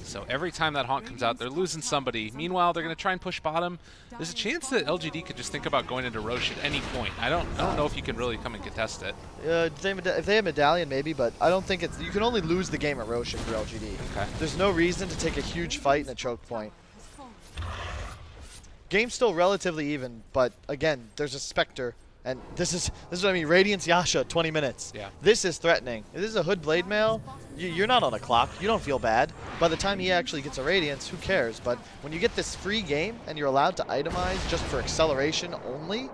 B: So every time that haunt comes out, they're losing somebody. Meanwhile, they're going to try and push bottom. There's a chance that LGD could just think about going into Roche at any point. I don't know if you can really come and contest it.
A: If they have Medallion, maybe, but I don't think it's... You can only lose the game at Roche for LGD.
B: Okay.
A: There's no reason to take a huge fight in a choke point. Game's still relatively even, but again, there's a Spectre, and this is what I mean. Radiance Yasha, 20 minutes.
B: Yeah.
A: This is threatening. If this is a Hood Blade Mail, you're not on a clock. You don't feel bad. By the time he actually gets a Radiance, who cares? But when you get this free game and you're allowed to itemize just for acceleration only,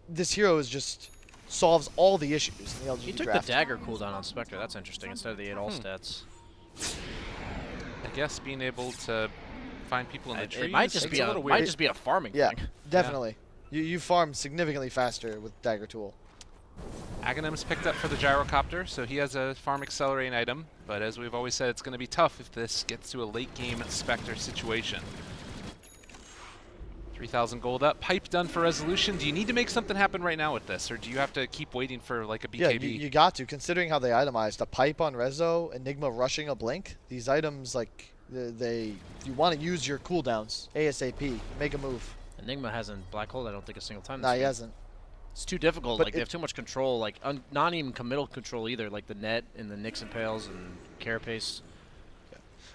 A: this hero is just solves all the issues in the LGD
C: He took
A: draft.
C: the dagger cooldown on Spectre. That's interesting, instead of the 8 all stats.
B: I guess being able to find people in the trees.
C: It might just be
B: a little
C: might
B: weird.
C: just be a farming
A: Yeah,
C: thing.
A: definitely. You farm significantly faster with Dagger Tool.
B: Aghanim's picked up for the gyrocopter, so he has a farm accelerating item. But as we've always said, it's going to be tough if this gets to a late game Spectre situation. 3,000 gold up. Pipe done for resolution. Do you need to make something happen right now with this, or do you have to keep waiting for like a BKB?
A: Yeah, you got to, considering how they itemized. A pipe on Rezo, Enigma rushing a blink. These items, like, you want to use your cooldowns ASAP. Make a move.
C: Enigma hasn't black hole, I don't think, a single time.
A: Nah,
C: This
A: he
C: game.
A: hasn't.
C: It's too difficult.
A: But
C: Like, they have too much control. Like, not even committal control either. Like the net and the Nyx and Pales and Carapace.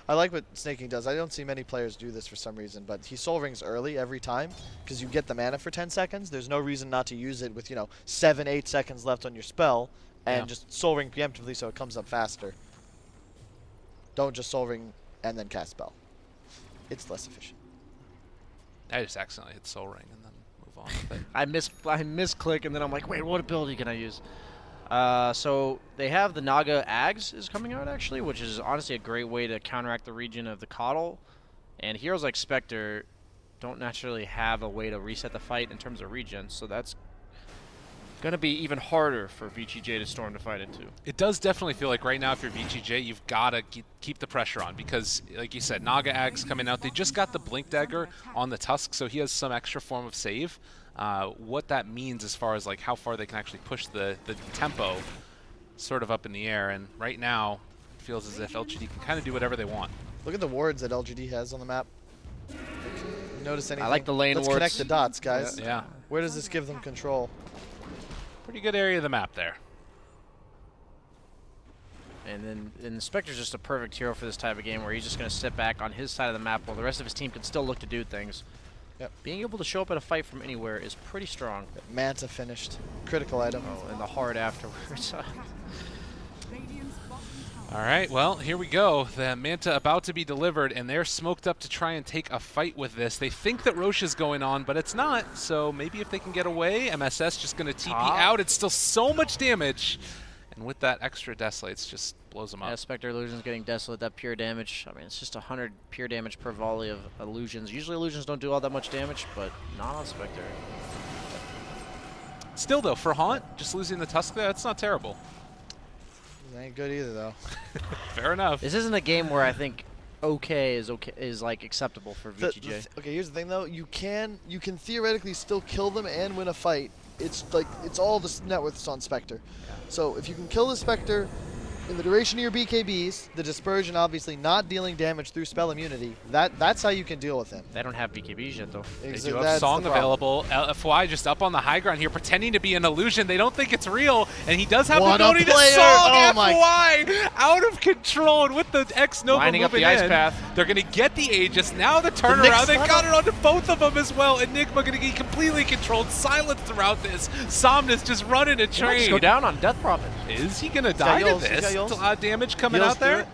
A: I like what Snake King does. I don't see many players do this for some reason, but he soul rings early every time because you get the mana for 10 seconds. There's no reason not to use it with, 7, 8 seconds left on your spell and just soul ring preemptively so it comes up faster. Don't just soul ring and then cast spell. It's less efficient.
B: I just accidentally hit Soul Ring and then move on with it.
C: I misclick and then I'm like, wait, what ability can I use? So they have the Naga Ags is coming out actually, which is honestly a great way to counteract the region of the Coddle. And heroes like Spectre don't naturally have a way to reset the fight in terms of regen, so that's going to be even harder for VGJ.Storm to fight into.
B: It does definitely feel like right now if you're VGJ, you've got to keep the pressure on because, like you said, Naga Ag's coming out. They just got the Blink Dagger on the Tusk, so he has some extra form of save. What that means as far as like how far they can actually push the tempo sort of up in the air. And right now, it feels as if LGD can kind of do whatever they want.
A: Look at the wards that LGD has on the map. You notice anything?
C: I like the lane
A: Let's
C: wards.
A: connect the dots, guys.
B: Yeah.
A: Where does this give them control?
B: Pretty good area of the map there.
C: And the Spectre's just a perfect hero for this type of game where he's just going to sit back on his side of the map while the rest of his team can still look to do things.
A: Yep.
C: Being able to show up at a fight from anywhere is pretty strong.
A: Manta finished. Critical item.
C: Oh, and the hard afterwards.
B: All right, well, here we go. The Manta about to be delivered, and they're smoked up to try and take a fight with this. They think that Roche is going on, but it's not. So maybe if they can get away, MSS just going to TP out. It's still so much damage. And with that extra Desolates, just blows them up.
C: Yeah, Spectre Illusion's getting Desolate, that pure damage. I mean, it's just 100 pure damage per volley of Illusions. Usually Illusions don't do all that much damage, but not on Spectre.
B: Still, though, for Haunt, just losing the Tusk there, that's not terrible.
A: It ain't good either, though.
B: Fair enough.
C: This isn't a game where I think okay is like acceptable for VGJ.
A: Okay, here's the thing though. You can theoretically still kill them and win a fight. It's like it's all the net worths on Spectre.
C: Yeah.
A: So if you can kill the Spectre in the duration of your BKBs, the dispersion obviously not dealing damage through spell immunity, that's how you can deal with him.
C: They don't have BKBs yet, though.
B: They
A: Exa-
B: do have
A: that's
B: Song
A: the problem.
B: available. FY just up on the high ground here, pretending to be an illusion. They don't think it's real, and he does have the
A: What a
B: ability to
A: player!
B: Song
A: Oh my-
B: FY out of control, and with the X Nova
C: Lining up
B: moving
C: the ice
B: in,
C: path.
B: they're going to get the Aegis. Now the
A: Nick's
B: turnaround, they got
A: funnel.
B: it onto both of them as well. Enigma going to get completely controlled, silent throughout this. Somnus just running a
C: He might just
B: train.
C: go down on Death Prophet.
B: Is he going to
A: got
B: die to
A: Yules, he's got
B: this?
A: Yules.
B: A lot of damage coming
A: Yules
B: out there.
A: do it.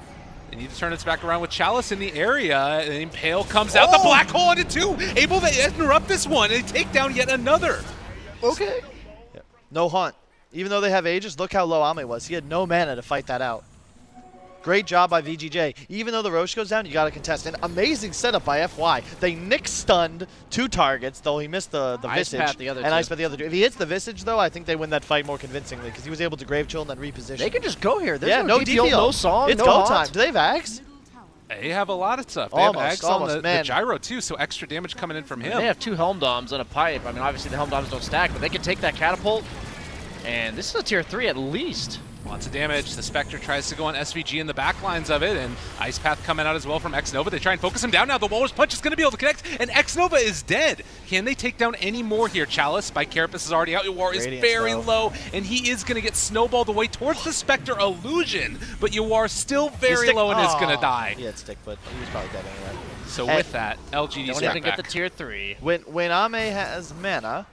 B: They need to turn this back around with Chalice in the area, and Impale comes out. The black hole into two, able to interrupt this one and take down yet another.
A: Okay. No Haunt. Even though they have Aegis, look how low Ame was. He had no mana to fight that out. Great job by VGJ. Even though the Roche goes down, you got to contest. An amazing setup by FY. They Nick stunned 2 targets, though he missed the
C: Ice
A: Visage.
C: Path the other
A: and
C: two.
A: Ice Path the other 2. If he hits the Visage, though, I think they win that fight more convincingly because he was able to Grave Chill and then reposition.
C: They can just go here. There's
A: yeah, no DPL.
C: no Song,
A: It's
C: no
A: go
C: Haunt.
A: time. Do they have Axe?
B: They have a lot of stuff. They have
A: Almost,
B: Ags on
A: almost,
B: the
A: man.
B: gyro too, so extra damage coming in from him.
C: They have 2 Helm Doms and a pipe. I mean, obviously the Helm Doms don't stack, but they can take that catapult. And this is a tier 3 at least.
B: Lots of damage. The Spectre tries to go on SVG in the back lines of it, and Ice Path coming out as well from X Nova. They try and focus him down now. The Walrus Punch is going to be able to connect, and X Nova is dead. Can they take down any more here? Chalice by Carapace is already out. War is
A: Radiance
B: very
A: low.
B: low, and he is going to get snowballed away towards the Spectre illusion, but Yuar still very low and is going to die.
A: He had stick, but he was probably dead anyway.
B: So
A: And
B: with that, LGD's
C: Don't
B: back
C: even get the
B: back.
C: tier 3.
A: When Ame has mana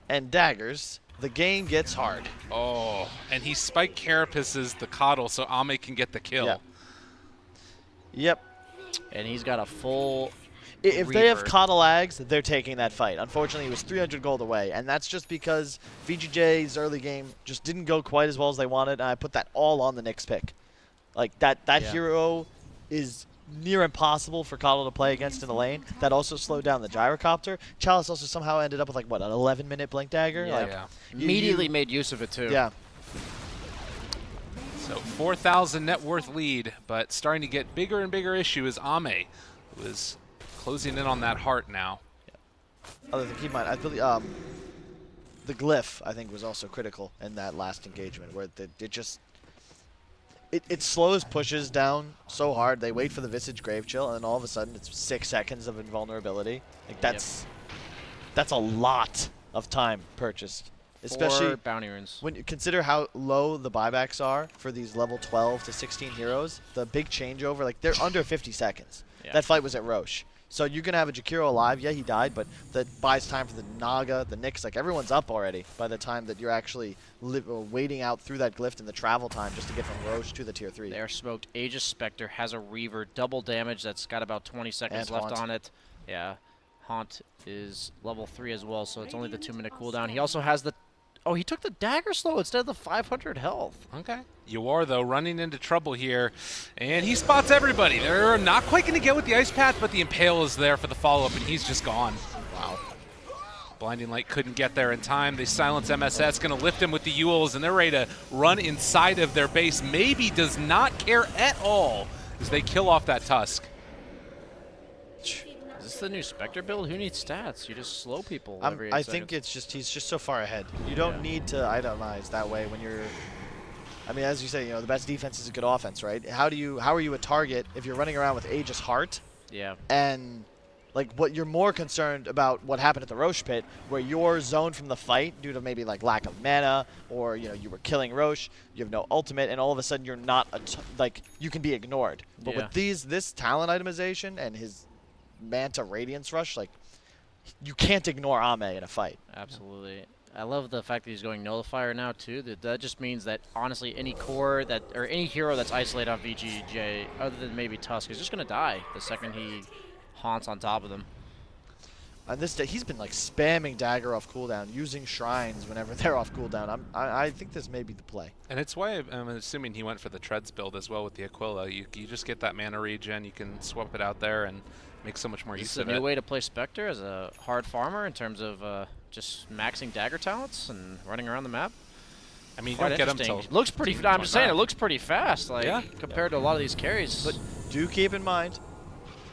A: and daggers, the game gets hard.
B: Oh, and he spiked Carapace's the coddle so Ame can get the kill.
A: Yeah. Yep.
C: And he's got a full
A: If they have
C: Reaver.
A: Coddle Ags, they're taking that fight. Unfortunately, he was 300 gold away, and that's just because VGJ's early game just didn't go quite as well as they wanted, and I put that all on the Nyx pick. Like, that
C: Yeah.
A: hero is near impossible for Coddle to play against in the lane. That also slowed down the Gyrocopter. Chalice also somehow ended up with, like, what, an 11-minute Blink Dagger?
C: Yeah.
A: Like,
B: Yeah.
C: immediately made use of it too.
A: Yeah.
B: So 4,000 net worth lead, but starting to get bigger and bigger issue is Ame, who is closing in on that heart now.
A: Other thing, keep in mind, I believe the glyph I think was also critical in that last engagement, where it just it slows pushes down so hard. They wait for the Visage Grave Chill, and then all of a sudden it's 6 seconds of invulnerability. Like that's a lot of time purchased, especially
C: 4 bounty runes.
A: when you consider how low the buybacks are for these level 12 to 16 heroes. The big changeover, like they're under 50 seconds.
C: Yeah.
A: That fight was at Roche. So you're going to have a Jakiro alive. Yeah, he died, but that buys time for the Naga, the Nyx. Like, everyone's up already by the time that you're actually waiting out through that glyph and the travel time just to get from Roche to the tier 3.
C: They're smoked. Aegis Spectre has a Reaver, double damage. That's got about 20 seconds
A: And
C: left
A: Haunt.
C: on it. Yeah. Haunt is level 3 as well, so it's only the 2-minute cooldown. He also has the... Oh, he took the Dagger Slow instead of the 500 health.
B: Okay. Yuar, though, running into trouble here, and he spots everybody. They're not quite going to get with the Ice Path, but the Impale is there for the follow-up, and he's just gone. Wow. Blinding Light couldn't get there in time. They silence MSS, going to lift him with the Yules, and they're ready to run inside of their base. Maybe does not care at all as they kill off that Tusk.
C: Is this the new Spectre build? Who needs stats? You just slow people every 8
A: I
C: seconds.
A: think it's just he's just so far ahead. You don't need to itemize that way when you're... I mean, as you say, the best defense is a good offense, right? How are you a target if you're running around with Aegis Heart
C: Yeah.
A: and like what you're more concerned about what happened at the Roche pit, where you're zoned from the fight due to maybe like lack of mana, or you were killing Roche, you have no ultimate, and all of a sudden you're not like you can be ignored. But
C: Yeah.
A: with this talent itemization and his Manta Radiance Rush, like you can't ignore Ame in a fight.
C: Absolutely. I love the fact that he's going Nullifier now too. That just means that honestly any core or any hero that's isolated on VGJ, other than maybe Tusk, is just gonna die the second he haunts on top of them.
A: On this day, he's been like spamming Dagger off cooldown, using shrines whenever they're off cooldown. I think this may be the play.
B: And it's why I'm assuming he went for the Treads build as well with the Aquila. You just get that mana regen, you can swap it out there and make so much more
C: Is
B: use
C: this
B: of
C: a new
B: it.
C: way to play Spectre as a hard farmer in terms of just maxing dagger talents and running around the map?
B: I mean, you
C: Quite
B: don't get him
C: interesting.
B: till
C: Looks pretty.
B: Team
C: I'm just saying, it
B: 25.
C: looks pretty fast. Like
B: Yeah.
C: compared to a lot of these carries.
A: But do keep in mind,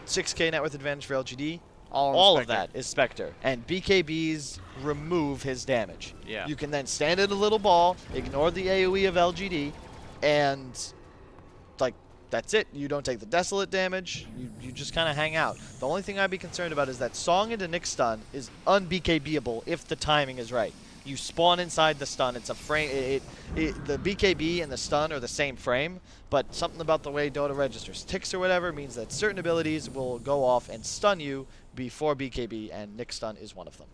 A: 6K net worth advantage for LGD.
C: all
A: All
C: on
A: of
C: Spectre.
A: that is Spectre, and BKBs remove his damage.
C: Yeah.
A: You can then stand in a little ball, ignore the AoE of LGD, and that's it. You don't take the Desolate damage. You just kind of hang out. The only thing I'd be concerned about is that Song into Nick stun is un-BKB-able if the timing is right. You spawn inside the stun. It's a frame. The BKB and the stun are the same frame, but something about the way Dota registers ticks or whatever means that certain abilities will go off and stun you before BKB, and Nick stun is one of them.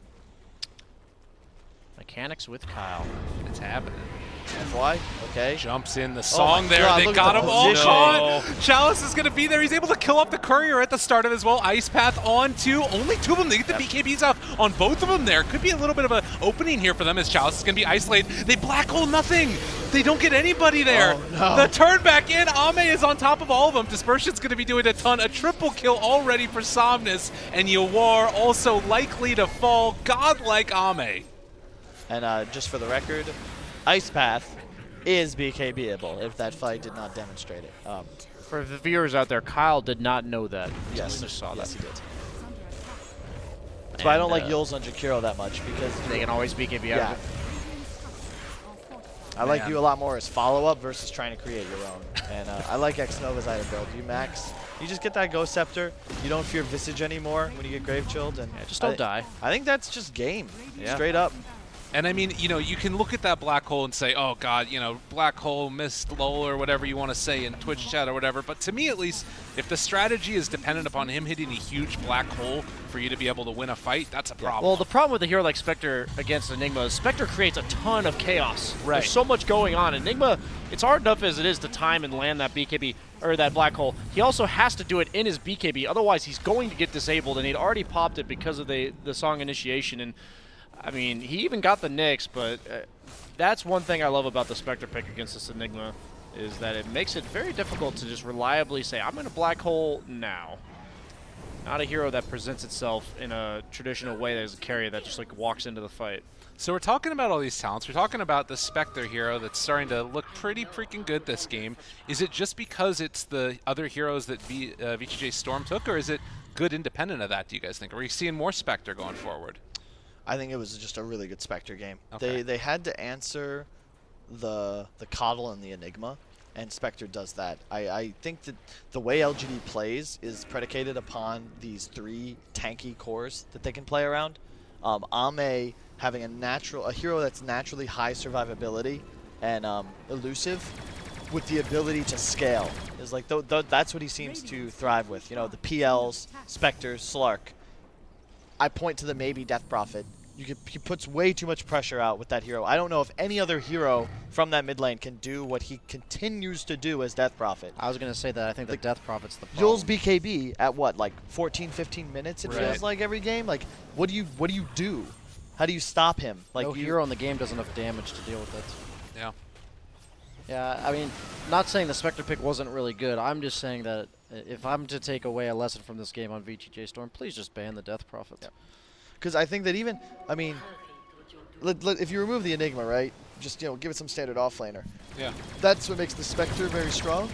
C: Mechanics with Kyle.
B: It's happening.
A: FY, okay.
B: Jumps in the Song there.
A: God,
B: They
A: look
B: got
A: at
B: him
A: the
B: all
A: position.
B: caught. Chalice is going to be there. He's able to kill off the Courier at the start of as well. Ice Path on two. Only two of them. They get the BKBs off on both of them there. Could be a little bit of an opening here for them as Chalice is going to be isolated. They black hole nothing. They don't get anybody there.
A: Oh, no.
B: The turn back in. Ame is on top of all of them. Dispersion's going to be doing a ton. A triple kill already for Somnus. And Yawar also likely to fall. Godlike Ame.
A: And just for the record, Ice Path is BKB-able if that fight did not demonstrate it.
C: For the viewers out there, Kyle did not know that.
A: Yes,
C: We just saw
A: yes,
C: that.
A: he did. That's why I don't like
C: And,
A: Yules on Jakiro that much, because
C: They can always BKB
A: yeah.
C: out of it.
A: I like
B: Man.
A: you a lot more as follow-up versus trying to create your own. And I like X-Nova's either build. You max, you just get that Ghost Scepter. You don't fear Visage anymore when you get Grave Chilled. And
C: Yeah, just don't die.
A: I think that's just game,
C: Yeah.
A: straight up.
B: And I mean, you know, you can look at that black hole and say, oh God, you know, black hole, missed lol, or whatever you want to say in Twitch chat or whatever. But to me, at least, if the strategy is dependent upon him hitting a huge black hole for you to be able to win a fight, that's a problem.
C: Well, the problem with a hero like Spectre against Enigma is Spectre creates a ton of chaos.
B: Right.
C: There's so much going on. Enigma, it's hard enough as it is to time and land that BKB or that black hole. He also has to do it in his BKB, otherwise he's going to get disabled, and he'd already popped it because of the Song initiation. And I mean, he even got the Nyx, but that's one thing I love about the Spectre pick against this Enigma, is that it makes it very difficult to just reliably say, I'm in a black hole now. Not a hero that presents itself in a traditional way that is a carrier that just like walks into the fight.
B: So we're talking about all these talents. We're talking about the Spectre hero that's starting to look pretty freaking good this game. Is it just because it's the other heroes that VGJ.Storm took, or is it good independent of that, do you guys think? Are we seeing more Spectre going forward?
A: I think it was just a really good Spectre game.
B: Okay.
A: They had to answer the Coddle and the Enigma, and Spectre does that. I think that the way LGD plays is predicated upon these three tanky cores that they can play around. Ame having a hero that's naturally high survivability and elusive with the ability to scale is like that's what he seems to thrive with. You know, the PLs, Spectre, Slark. I point to the maybe Death Prophet. He puts way too much pressure out with that hero. I don't know if any other hero from that mid lane can do what he continues to do as Death Prophet.
D: I was going to say that I think the Death Prophet's the problem.
A: Yules BKB at what, like 14, 15 minutes it
B: Right.
A: feels like every game? Like, what do you do? How do you stop him? Like
D: No hero in the game does enough damage to deal with it.
B: Yeah.
D: Yeah, I mean, not saying the Spectre pick wasn't really good. I'm just saying that if I'm to take away a lesson from this game on VGJ.Storm, please just ban the Death Prophet.
A: Yeah. Because I think that even, I mean, if you remove the Enigma, right, just, give it some standard offlaner.
B: Yeah.
A: That's what makes the Spectre very strong.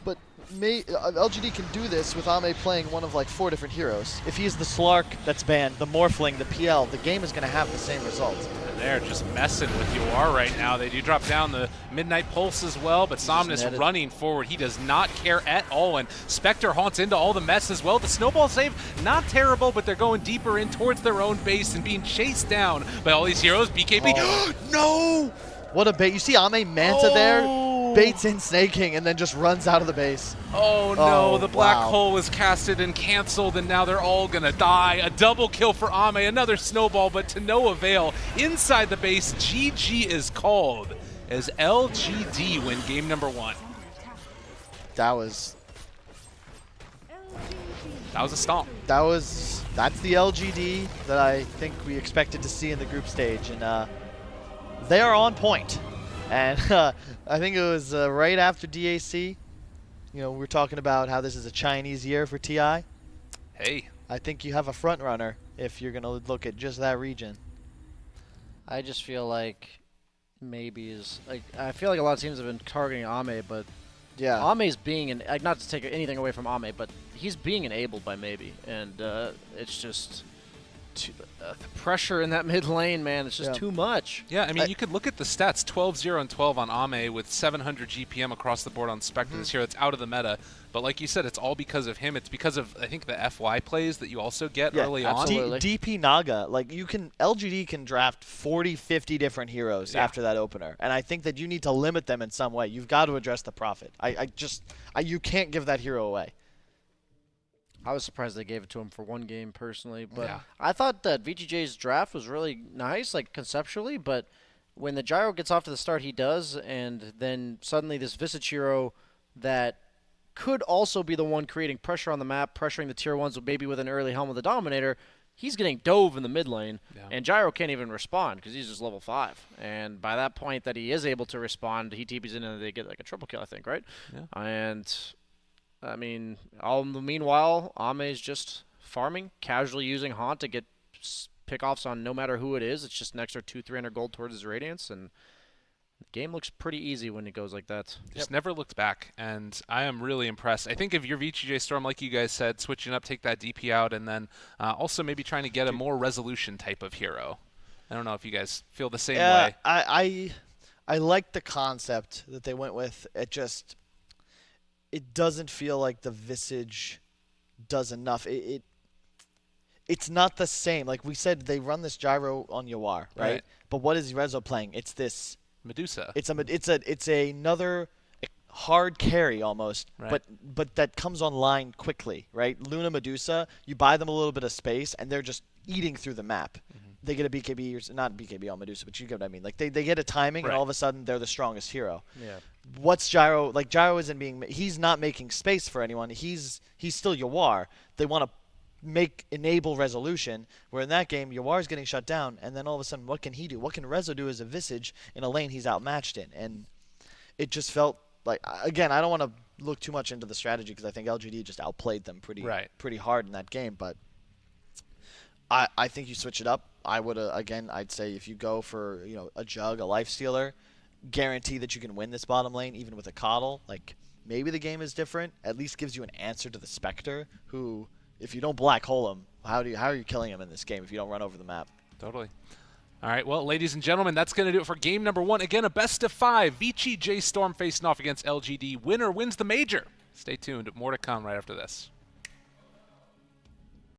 A: But LGD can do this with Ame playing one of like 4 different heroes. If he's the Slark that's banned, the Morphling, the PL, the game is going to have the same results.
B: And they're just messing with Yawar right now. They do drop down the Midnight Pulse as well, but Somnus
D: netted.
B: running forward. He does not care at all, and Spectre haunts into all the mess as well. The snowball save, not terrible, but they're going deeper in towards their own base and being chased down by all these heroes. BKB, no!
A: What a bait. You see Ame Manta there? Baits in Snake King and then just runs out of the base.
B: Oh no,
A: Oh,
B: the black
A: wow.
B: hole was casted and canceled, and now they're all gonna die. A double kill for Ame, another snowball, but to no avail. Inside the base, GG is called as LGD win game number 1.
A: That
B: That was a stomp.
A: that's the LGD that I think we expected to see in the group stage, and they are on point. And I think it was right after DAC. We're talking about how this is a Chinese year for TI.
B: Hey,
A: I think you have a front runner if you're going to look at just that region.
D: I just feel like I feel like a lot of teams have been targeting Ame, but
A: Yeah.
D: Ame's being not to take anything away from Ame, but he's being enabled by Maybe, and it's just
C: the pressure in that mid lane, man, it's just too much.
B: Yeah, I mean, you could look at the stats, 12, 0, and 12 on Ame with 700 GPM across the board on Spectre this year. That's out of the meta. But like you said, it's all because of him. It's because of, I think, the FY plays that you also get early on.
A: DP Naga, like LGD can draft 40, 50 different heroes after that opener. And I think that you need to limit them in some way. You've got to address the profit. You can't give that hero away.
D: I was surprised they gave it to him for one game personally, but I thought that VGJ's draft was really nice, like conceptually, but when the gyro gets off to the start he does, and then suddenly this Visage hero that could also be the one creating pressure on the map, pressuring the tier 1s maybe with an early Helm of the Dominator, he's getting dove in the mid lane, and Gyro can't even respond because he's just level 5. And by that point that he is able to respond, he TPs in and they get like a triple kill, I think, right? Yeah. And I mean, meanwhile, Ame's just farming, casually using Haunt to get pickoffs on no matter who it is. It's just an extra 200-300 gold towards his Radiance, and the game looks pretty easy when it goes like that.
B: Just never looked back, and I am really impressed. I think if you're VGJ.Storm, like you guys said, switching up, take that DP out, and then also maybe trying to get a more resolution type of hero. I don't know if you guys feel the same way.
A: I like the concept that they went with. It doesn't feel like the Visage does enough. It's not the same. Like we said, they run this gyro on Yawar, right? But what is Rezo playing? It's this
B: Medusa.
A: It's another hard carry almost, but that comes online quickly, right? Luna Medusa, you buy them a little bit of space, and they're just eating through the map. They get a BKB, or not BKB on Medusa, but you get what I mean. Like they get a timing, and all of a sudden they're the strongest hero. Yeah. What's Gyro? Like Gyro isn't he's not making space for anyone. He's still Yawar. They want to enable resolution, where in that game Yawar's getting shut down, and then all of a sudden what can he do? What can Rezo do as a Visage in a lane he's outmatched in? And it just felt like, again, I don't want to look too much into the strategy because I think LGD just outplayed them pretty hard in that game, but I think you switch it up. I would I'd say if you go for a Jug, a Lifestealer, guarantee that you can win this bottom lane even with a Coddle. Like maybe the game is different. At least gives you an answer to the Spectre, who if you don't black hole him, how are you killing him in this game if you don't run over the map?
B: Totally. All right, well, ladies and gentlemen, that's going to do it for game number 1. Again, a best of 5. VGJ.Storm facing off against LGD. Winner wins the major. Stay tuned. More to come right after this.